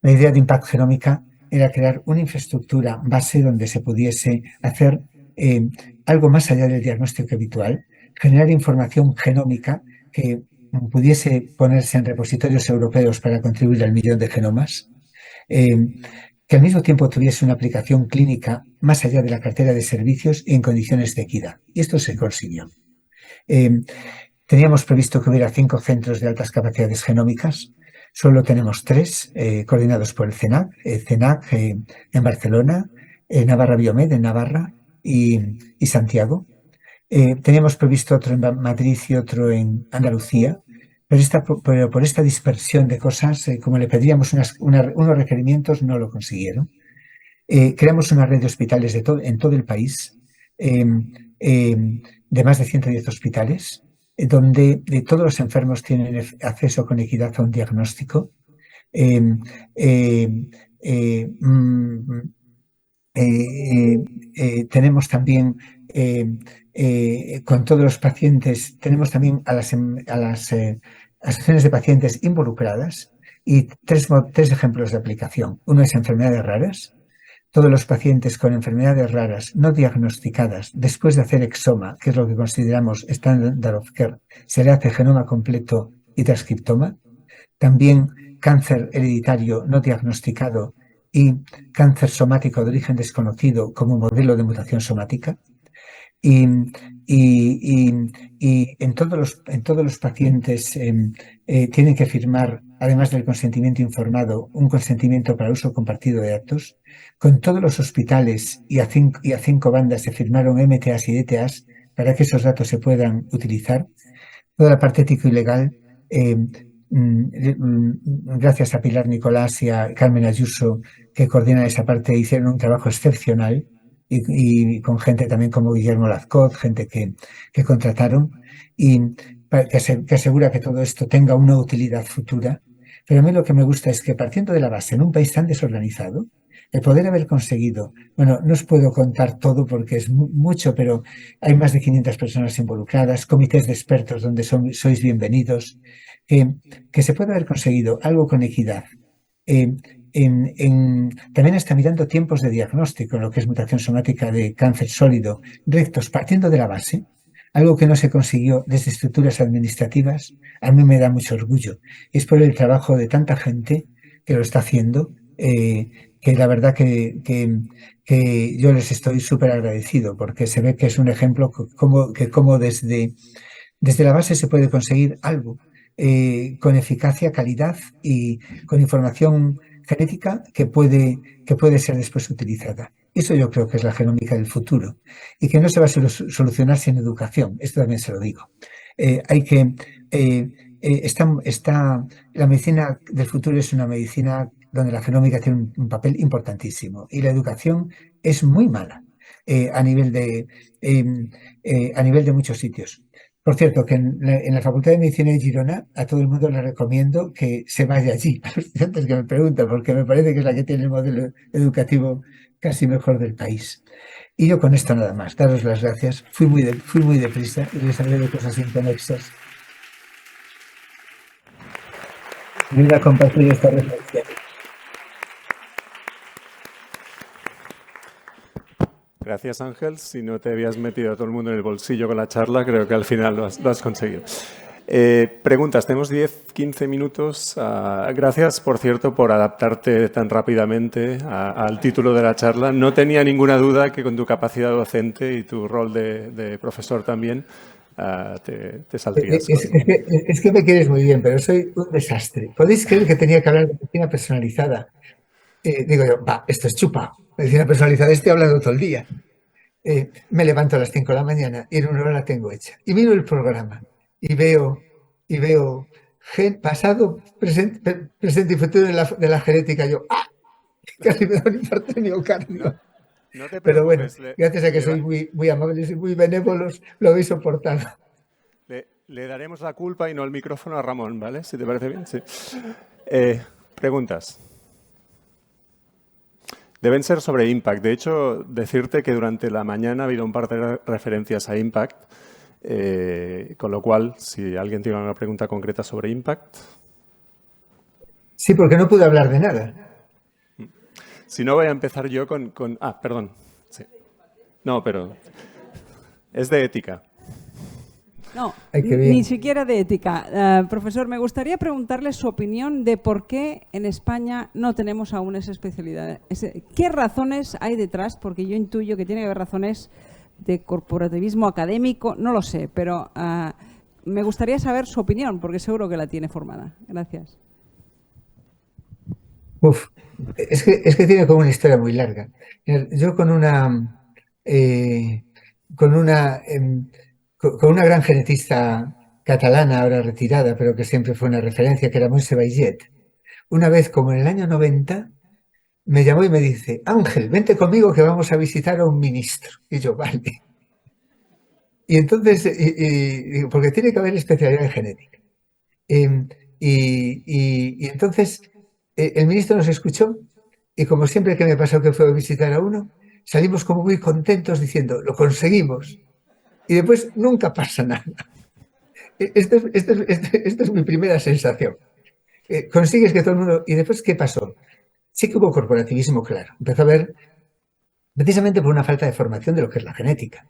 B: La idea de Impact Genómica era crear una infraestructura base donde se pudiese hacer algo más allá del diagnóstico habitual, generar información genómica que pudiese ponerse en repositorios europeos para contribuir al 1.000.000 de genomas, que al mismo tiempo tuviese una aplicación clínica más allá de la cartera de servicios y en condiciones de equidad. Y esto se consiguió. Teníamos previsto que hubiera 5 centros de altas capacidades genómicas. Solo tenemos 3 coordinados por el CENAC en Barcelona, Navarra Biomed en Navarra y Santiago. Teníamos previsto otro en Madrid y otro en Andalucía, pero por esta dispersión de cosas, como le pedíamos unos requerimientos, no lo consiguieron. Creamos una red de hospitales en todo el país, de más de 110 hospitales, donde todos los enfermos tienen acceso con equidad a un diagnóstico. Tenemos también con todos los pacientes, tenemos también a las asociaciones de pacientes involucradas y tres ejemplos de aplicación. Uno es enfermedades raras. Todos los pacientes con enfermedades raras no diagnosticadas, después de hacer exoma, que es lo que consideramos standard of care, se le hace genoma completo y transcriptoma. También cáncer hereditario no diagnosticado y cáncer somático de origen desconocido como modelo de mutación somática. Y en todos los pacientes tienen que firmar, además del consentimiento informado, un consentimiento para uso compartido de datos. Con todos los hospitales y a 5 bandas se firmaron MTAs y DTAs para que esos datos se puedan utilizar. Toda la parte ético y legal, gracias a Pilar Nicolás y a Carmen Ayuso, que coordinan esa parte, hicieron un trabajo excepcional. Y con gente también como Guillermo Lazcoz, gente que contrataron y que asegura que todo esto tenga una utilidad futura. Pero a mí lo que me gusta es que, partiendo de la base, en un país tan desorganizado, el poder haber conseguido, bueno, no os puedo contar todo porque es mucho, pero hay más de 500 personas involucradas, comités de expertos donde sois bienvenidos, que se puede haber conseguido algo con equidad. También está mirando tiempos de diagnóstico en lo que es mutación somática de cáncer sólido, rectos, partiendo de la base, algo que no se consiguió desde estructuras administrativas. A mí me da mucho orgullo. Es por el trabajo de tanta gente que lo está haciendo, que la verdad que yo les estoy súper agradecido, porque se ve que es un ejemplo como desde la base se puede conseguir algo con eficacia, calidad y con información genética que puede ser después utilizada. Eso yo creo que es la genómica del futuro y que no se va a solucionar sin educación. Esto también se lo digo. La medicina del futuro es una medicina donde la genómica tiene un papel importantísimo y la educación es muy mala a nivel de muchos sitios. Por cierto, que en la Facultad de Medicina de Girona a todo el mundo le recomiendo que se vaya allí, a los estudiantes que me preguntan, porque me parece que es la que tiene el modelo educativo casi mejor del país. Y yo con esto nada más, daros las gracias. Fui muy deprisa y les hablé de cosas inconexas. Voy a compartir esta reflexión.
A: Gracias, Ángel. Si no te habías metido a todo el mundo en el bolsillo con la charla, creo que al final lo has conseguido. Preguntas, tenemos 10-15 minutos. Gracias, por cierto, por adaptarte tan rápidamente al título de la charla. No tenía ninguna duda que con tu capacidad docente y tu rol de profesor también te saldrías.
B: Es que me quieres muy bien, pero soy un desastre. ¿Podéis creer que tenía que hablar de medicina personalizada? Digo yo, esto es chupa. Medicina personalizada, estoy hablando todo el día. Me levanto a las 5 de la mañana y en una hora la tengo hecha. Y miro el programa y veo pasado, presente y futuro de la genética. Yo, casi me da un infarto de miocardio.
A: No te
B: Pero bueno,
A: preocupes,
B: gracias a que sois muy amables y muy benévolos, lo habéis soportado.
A: Le daremos la culpa y no el micrófono a Ramón, ¿vale? Si te parece bien, sí. Preguntas. Deben ser sobre Impact. De hecho, decirte que durante la mañana ha habido un par de referencias a Impact, con lo cual, si alguien tiene una pregunta concreta sobre Impact.
B: Sí, porque no pude hablar de nada.
A: Si no, voy a empezar yo con... perdón. Sí. No, pero es de ética.
C: No, ni siquiera de ética. Profesor, me gustaría preguntarle su opinión de por qué en España no tenemos aún esa especialidad. ¿Qué razones hay detrás? Porque yo intuyo que tiene que haber razones de corporativismo académico, no lo sé, pero me gustaría saber su opinión, porque seguro que la tiene formada. Gracias.
B: Es que tiene como una historia muy larga. Yo con una gran genetista catalana, ahora retirada, pero que siempre fue una referencia, que era Montse Baiget. Una vez, como en el año 90, me llamó y me dice, Ángel, vente conmigo que vamos a visitar a un ministro. Y yo, vale. Y entonces, porque tiene que haber especialidad en genética. Y entonces el ministro nos escuchó y como siempre que me pasó que fue a visitar a uno, salimos como muy contentos diciendo, lo conseguimos. Y después nunca pasa nada. Esta es mi primera sensación. Consigues que todo el mundo... ¿Y después qué pasó? Sí que hubo corporativismo, claro. Empezó a haber, precisamente por una falta de formación de lo que es la genética.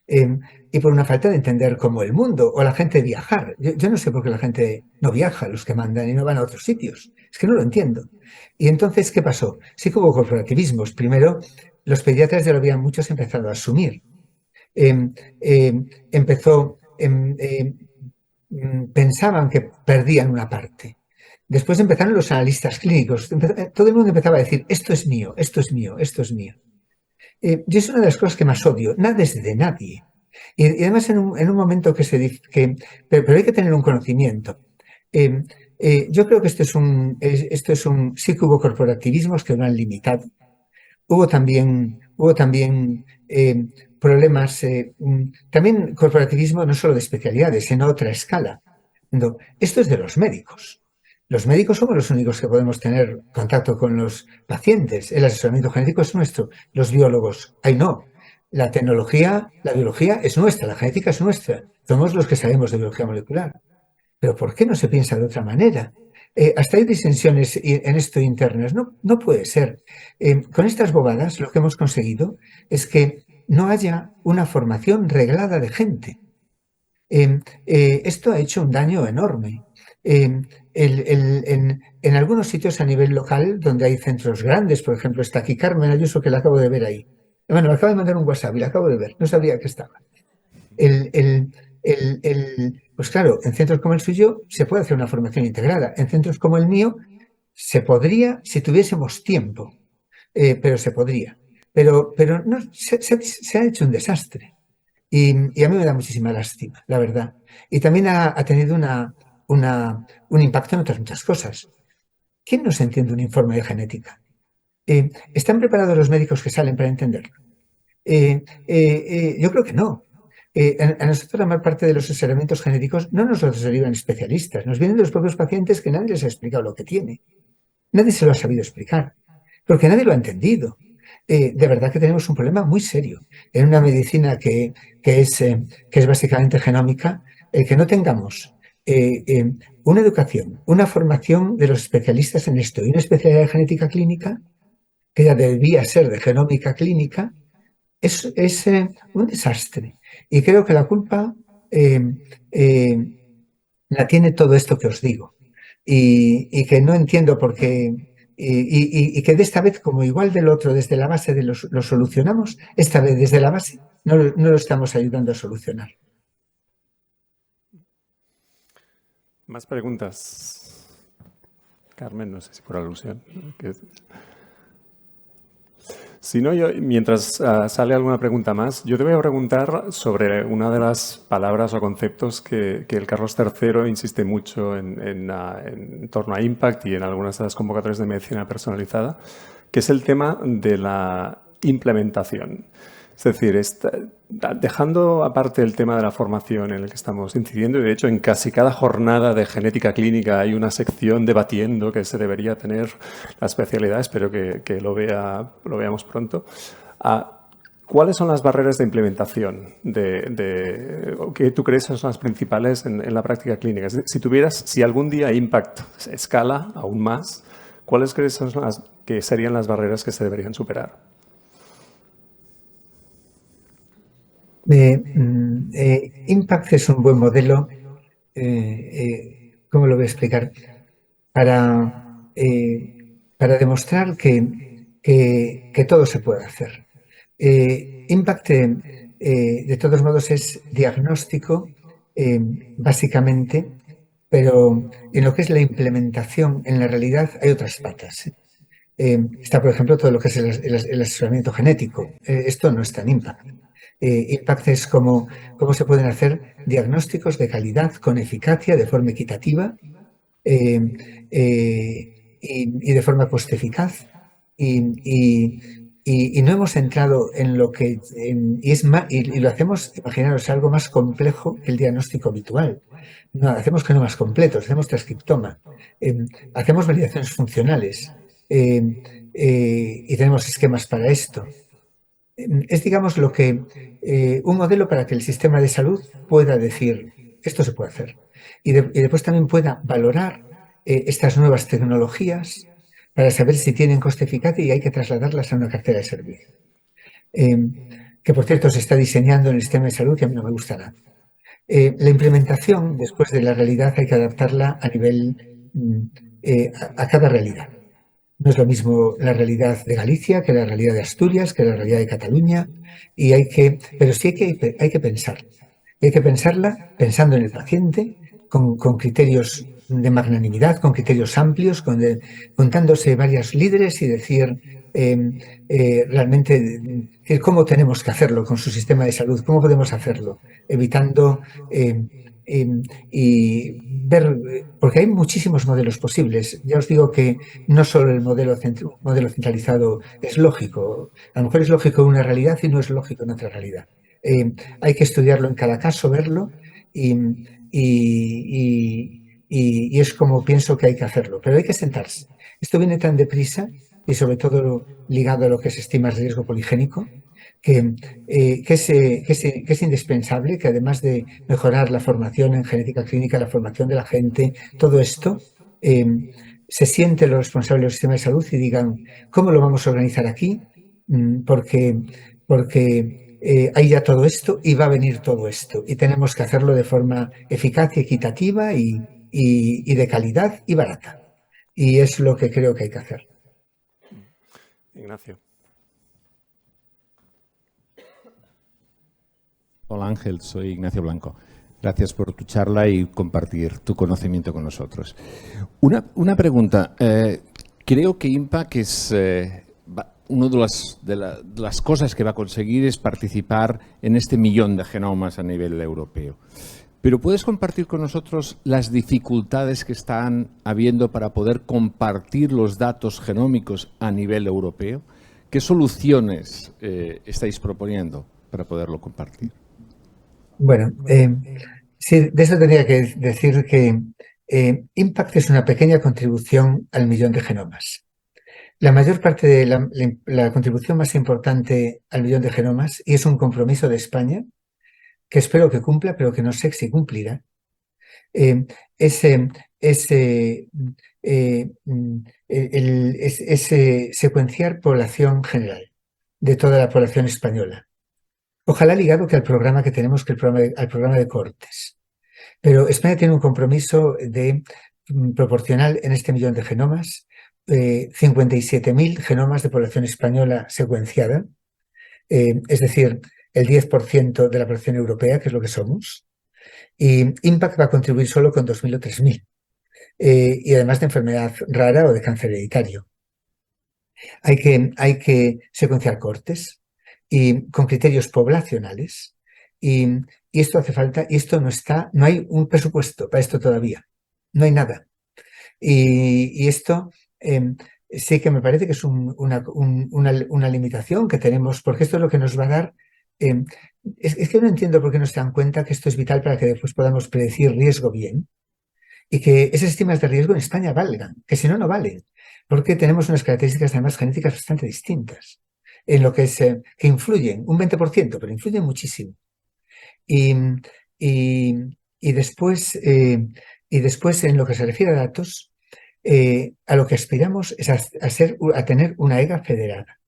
B: Y por una falta de entender cómo el mundo o la gente viajar. Yo no sé por qué la gente no viaja, los que mandan y no van a otros sitios. Es que no lo entiendo. Y entonces, ¿qué pasó? Sí que hubo corporativismos. Primero, los pediatras ya lo habían muchos empezado a asumir. Pensaban que perdían una parte. Después empezaron los analistas clínicos. Todo el mundo empezaba a decir, esto es mío, esto es mío, esto es mío. Y es una de las cosas que más odio. Nada es de nadie. Y además en un momento que se dice pero hay que tener un conocimiento. Yo creo que esto es un sí que hubo corporativismos que lo han limitado. Hubo también problemas, también corporativismo no solo de especialidades, sino a otra escala. No, esto es de los médicos. Los médicos somos los únicos que podemos tener contacto con los pacientes. El asesoramiento genético es nuestro. Los biólogos, ay no. La tecnología, la biología es nuestra, la genética es nuestra. Somos los que sabemos de biología molecular. Pero ¿por qué no se piensa de otra manera? Hasta hay disensiones en esto internas. No puede ser. Con estas bobadas lo que hemos conseguido es que no haya una formación reglada de gente. Esto ha hecho un daño enorme. En algunos sitios a nivel local, donde hay centros grandes, por ejemplo, está aquí Carmen Ayuso, que la acabo de ver ahí. Bueno, me acaba de mandar un WhatsApp y la acabo de ver, no sabía que estaba. Pues Pues claro, en centros como el suyo se puede hacer una formación integrada. En centros como el mío se podría si tuviésemos tiempo, pero se podría. Pero no, se ha hecho un desastre. Y a mí me da muchísima lástima, la verdad. Y también ha tenido un impacto en otras muchas cosas. ¿Quién no se entiende un informe de genética? ¿Están preparados los médicos que salen para entenderlo? Yo creo que no. A nosotros la mayor parte de los asesoramientos genéticos no nos los derivan especialistas, nos vienen de los propios pacientes que nadie les ha explicado lo que tiene. Nadie se lo ha sabido explicar, porque nadie lo ha entendido. De verdad que tenemos un problema muy serio en una medicina que es básicamente genómica, el que no tengamos una educación, una formación de los especialistas en esto y una especialidad de genética clínica, que ya debía ser de genómica clínica, es un desastre. Y creo que la culpa la tiene todo esto que os digo. Y que no entiendo por qué. Y que de esta vez, como igual del otro, desde la base lo solucionamos, esta vez desde la base no lo estamos ayudando a solucionar.
A: ¿Más preguntas? Carmen, no sé si por alusión. Si no, mientras sale alguna pregunta más, yo te voy a preguntar sobre una de las palabras o conceptos que el Carlos III insiste mucho en torno a Impact y en algunas de las convocatorias de medicina personalizada, que es el tema de la implementación. Es decir, dejando aparte el tema de la formación en el que estamos incidiendo, y de hecho en casi cada jornada de genética clínica hay una sección debatiendo que se debería tener la especialidad, espero que lo veamos pronto. ¿Cuáles son las barreras de implementación que tú crees son las principales en la práctica clínica? Si algún día Impact escala aún más, ¿cuáles crees son que serían las barreras que se deberían superar?
B: Impact es un buen modelo, ¿cómo lo voy a explicar? Para demostrar que todo se puede hacer. Impact, de todos modos, es diagnóstico, básicamente, pero en lo que es la implementación en la realidad hay otras patas. Está, por ejemplo, todo lo que es el asesoramiento genético. Esto no está en Impact. Impact es cómo se pueden hacer diagnósticos de calidad con eficacia, de forma equitativa y de forma coste eficaz. Y no hemos entrado en lo que y lo hacemos, imaginaros, algo más complejo que el diagnóstico habitual. No, hacemos genomas completos, hacemos transcriptoma, hacemos validaciones funcionales y tenemos esquemas para esto. Es, digamos, un modelo para que el sistema de salud pueda decir, esto se puede hacer. Y después también pueda valorar estas nuevas tecnologías para saber si tienen coste eficacia y hay que trasladarlas a una cartera de servicio. Que, por cierto, se está diseñando en el sistema de salud y a mí no me gusta nada. La implementación, después de la realidad, hay que adaptarla a nivel a cada realidad. No es lo mismo la realidad de Galicia que la realidad de Asturias, que la realidad de Cataluña, pero sí hay que pensar. Hay que pensarla pensando en el paciente, con criterios de magnanimidad, con criterios amplios, contándose varios líderes y decir realmente cómo tenemos que hacerlo con su sistema de salud, cómo podemos hacerlo, evitando y ver, porque hay muchísimos modelos posibles. Ya os digo que no solo el modelo centralizado es lógico. A lo mejor es lógico en una realidad y no es lógico en otra realidad. Hay que estudiarlo en cada caso, verlo y es como pienso que hay que hacerlo. Pero hay que sentarse. Esto viene tan deprisa y sobre todo ligado a lo que se estima el riesgo poligénico, que es indispensable, que además de mejorar la formación en genética clínica, la formación de la gente, todo esto, se sienten los responsables del sistema de salud y digan, ¿cómo lo vamos a organizar aquí? Porque hay ya todo esto y va a venir todo esto. Y tenemos que hacerlo de forma eficaz y equitativa y de calidad y barata. Y es lo que creo que hay que hacer.
A: Ignacio.
D: Hola Ángel, soy Ignacio Blanco. Gracias por tu charla y compartir tu conocimiento con nosotros. Una pregunta. Creo que IMPAC es una de las cosas que va a conseguir es participar en este 1 millón de genomas a nivel europeo. Pero ¿puedes compartir con nosotros las dificultades que están habiendo para poder compartir los datos genómicos a nivel europeo? ¿Qué soluciones estáis proponiendo para poderlo compartir?
B: Bueno, sí, de eso tendría que decir que IMPACT es una pequeña contribución al 1 millón de genomas. La mayor parte de la contribución más importante al 1 millón de genomas, y es un compromiso de España, que espero que cumpla, pero que no sé si cumplirá, es secuenciar población general de toda la población española. Ojalá ligado que al programa que tenemos, al programa de cohortes. Pero España tiene un compromiso proporcional en este 1 millón de genomas, 57.000 genomas de población española secuenciada, es decir, el 10% de la población europea, que es lo que somos, y IMPACT va a contribuir solo con 2.000 o 3.000, y además de enfermedad rara o de cáncer hereditario. Hay que secuenciar cohortes y con criterios poblacionales, y esto hace falta, y esto no hay un presupuesto para esto todavía, no hay nada. Y esto sí que me parece que es una limitación que tenemos, porque esto es lo que nos va a dar. Es que no entiendo por qué no se dan cuenta que esto es vital para que después podamos predecir riesgo bien y que esas estimas de riesgo en España valgan, que si no, no valen, porque tenemos unas características además genéticas bastante distintas, en lo que que influyen, un 20%, pero influyen muchísimo. Y después en lo que se refiere a datos, a lo que aspiramos es a tener una EGA federada.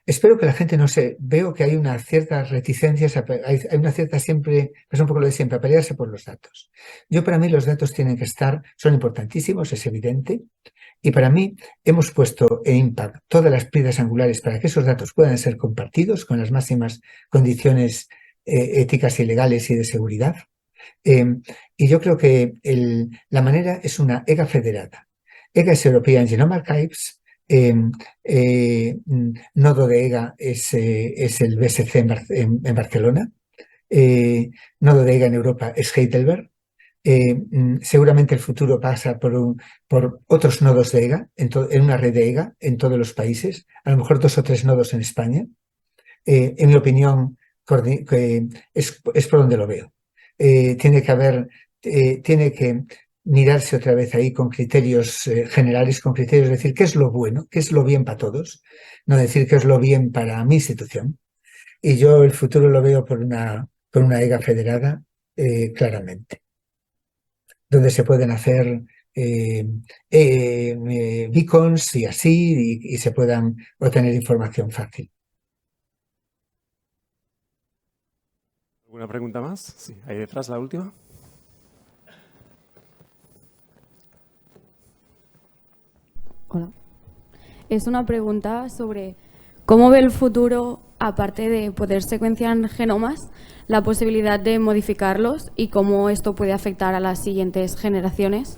B: Espero que la gente no se... Veo que hay una cierta reticencia, hay una cierta siempre, es un poco lo de siempre, a pelearse por los datos. Para mí los datos tienen que estar, son importantísimos, es evidente, y para mí hemos puesto en IMPACT todas las piedras angulares para que esos datos puedan ser compartidos con las máximas condiciones éticas y legales y de seguridad. Y yo creo que la manera es una EGA federada. EGA es European Genome Archives. Nodo de EGA es el BSC en Barcelona. Nodo de EGA en Europa es Heidelberg. Seguramente el futuro pasa por otros nodos de EGA, en una red de EGA en todos los países, a lo mejor 2 o 3 nodos en España. En mi opinión, es por donde lo veo. Tiene que mirarse otra vez ahí con criterios generales, con criterios de decir qué es lo bueno, qué es lo bien para todos, no decir qué es lo bien para mi institución. Y yo el futuro lo veo por una EGA federada, claramente, donde se pueden hacer beacons y así, y se puedan obtener información fácil.
A: ¿Alguna pregunta más? Sí, ahí detrás la última.
E: Hola. Es una pregunta sobre cómo ve el futuro, aparte de poder secuenciar genomas, la posibilidad de modificarlos y cómo esto puede afectar a las siguientes generaciones,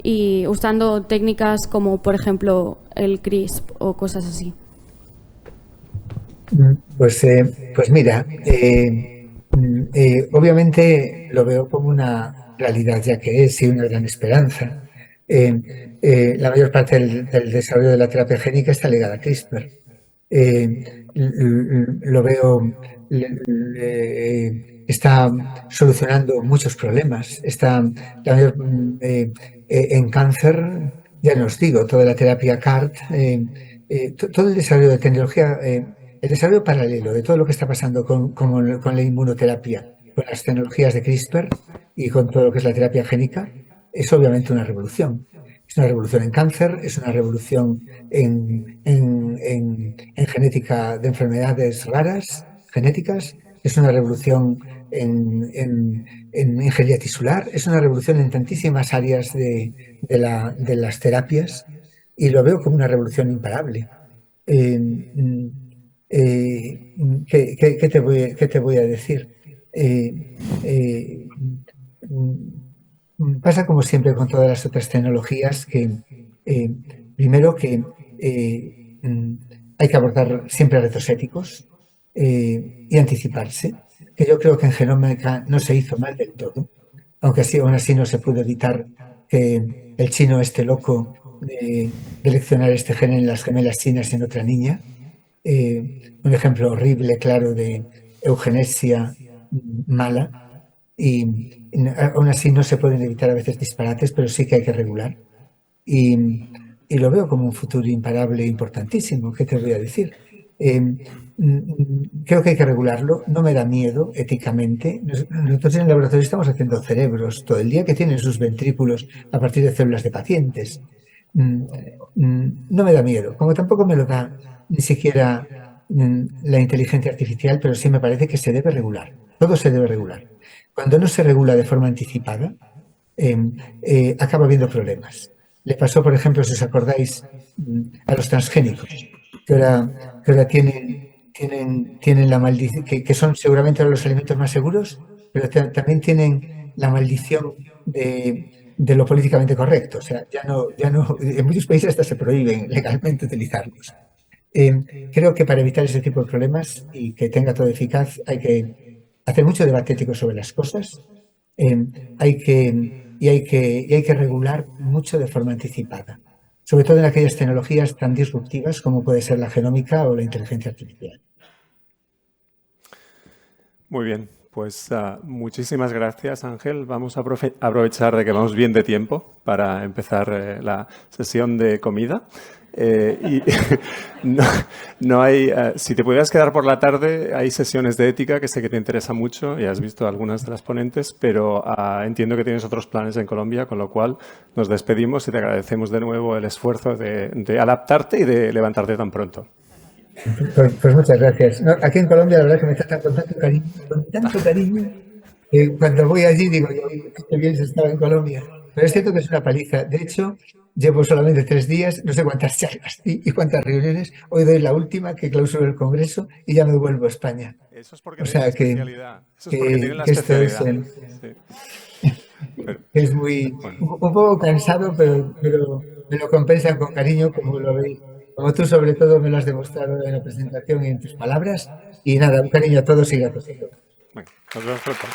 E: y usando técnicas como, por ejemplo, el CRISP o cosas así.
B: Pues mira, obviamente lo veo como una realidad ya que es, y una gran esperanza. La mayor parte del desarrollo de la terapia génica está ligada a CRISPR. Lo veo, está solucionando muchos problemas. En cáncer, ya no os digo, toda la terapia CAR-T, todo el desarrollo de tecnología, el desarrollo paralelo de todo lo que está pasando con la inmunoterapia, con las tecnologías de CRISPR y con todo lo que es la terapia génica, es obviamente una revolución. Es una revolución en cáncer, es una revolución en genética de enfermedades raras, genéticas, es una revolución en ingeniería tisular, es una revolución en tantísimas áreas de las terapias, y lo veo como una revolución imparable. ¿Qué te voy a decir? Pasa como siempre con todas las otras tecnologías que primero que hay que abordar siempre retos éticos y anticiparse, que yo creo que en genómica no se hizo mal del todo, aunque aún así no se pudo evitar que el chino esté loco de seleccionar este gen en las gemelas chinas en otra niña. Un ejemplo horrible, claro, de eugenesia mala, y aún así no se pueden evitar a veces disparates, pero sí que hay que regular. Y lo veo como un futuro imparable e importantísimo. ¿Qué te voy a decir? Creo que hay que regularlo. No me da miedo éticamente. Nosotros en el laboratorio estamos haciendo cerebros todo el día que tienen sus ventrículos a partir de células de pacientes. No me da miedo, como tampoco me lo da ni siquiera la inteligencia artificial, pero sí me parece que se debe regular. Todo se debe regular. Cuando no se regula de forma anticipada, acaba habiendo problemas. Le pasó, por ejemplo, si os acordáis, a los transgénicos, que ahora tienen la maldición, que son seguramente los alimentos más seguros, pero también tienen la maldición de lo políticamente correcto. O sea, ya no, en muchos países hasta se prohíben legalmente utilizarlos. Creo que para evitar ese tipo de problemas y que tenga todo eficaz hay que hacer mucho debate ético sobre las cosas. Hay que regular mucho de forma anticipada, sobre todo en aquellas tecnologías tan disruptivas como puede ser la genómica o la inteligencia artificial.
A: Muy bien, pues muchísimas gracias, Ángel. Vamos a aprovechar de que vamos bien de tiempo para empezar la sesión de comida. Y no hay, si te pudieras quedar por la tarde, hay sesiones de ética que sé que te interesa mucho y has visto algunas de las ponentes, pero entiendo que tienes otros planes en Colombia, con lo cual nos despedimos y te agradecemos de nuevo el esfuerzo de adaptarte y de levantarte tan pronto.
B: Pues muchas gracias. No, aquí en Colombia la verdad que me tratan con tanto cariño, que cuando voy allí digo, qué bien se estaba en Colombia. Pero es cierto que es una paliza. De hecho, llevo solamente 3 días, no sé cuántas charlas y cuántas reuniones. Hoy doy la última, que clausuro el Congreso, y ya me vuelvo a España.
A: Eso es porque tienen la especialidad. Eso es porque tienen la especialidad.
B: Es muy, un poco cansado, pero me lo compensan con cariño, como lo veis. Como tú sobre todo me lo has demostrado en la presentación y en tus palabras. Y nada, un cariño a todos y gracias a todos.
A: Bueno, nos vemos pronto.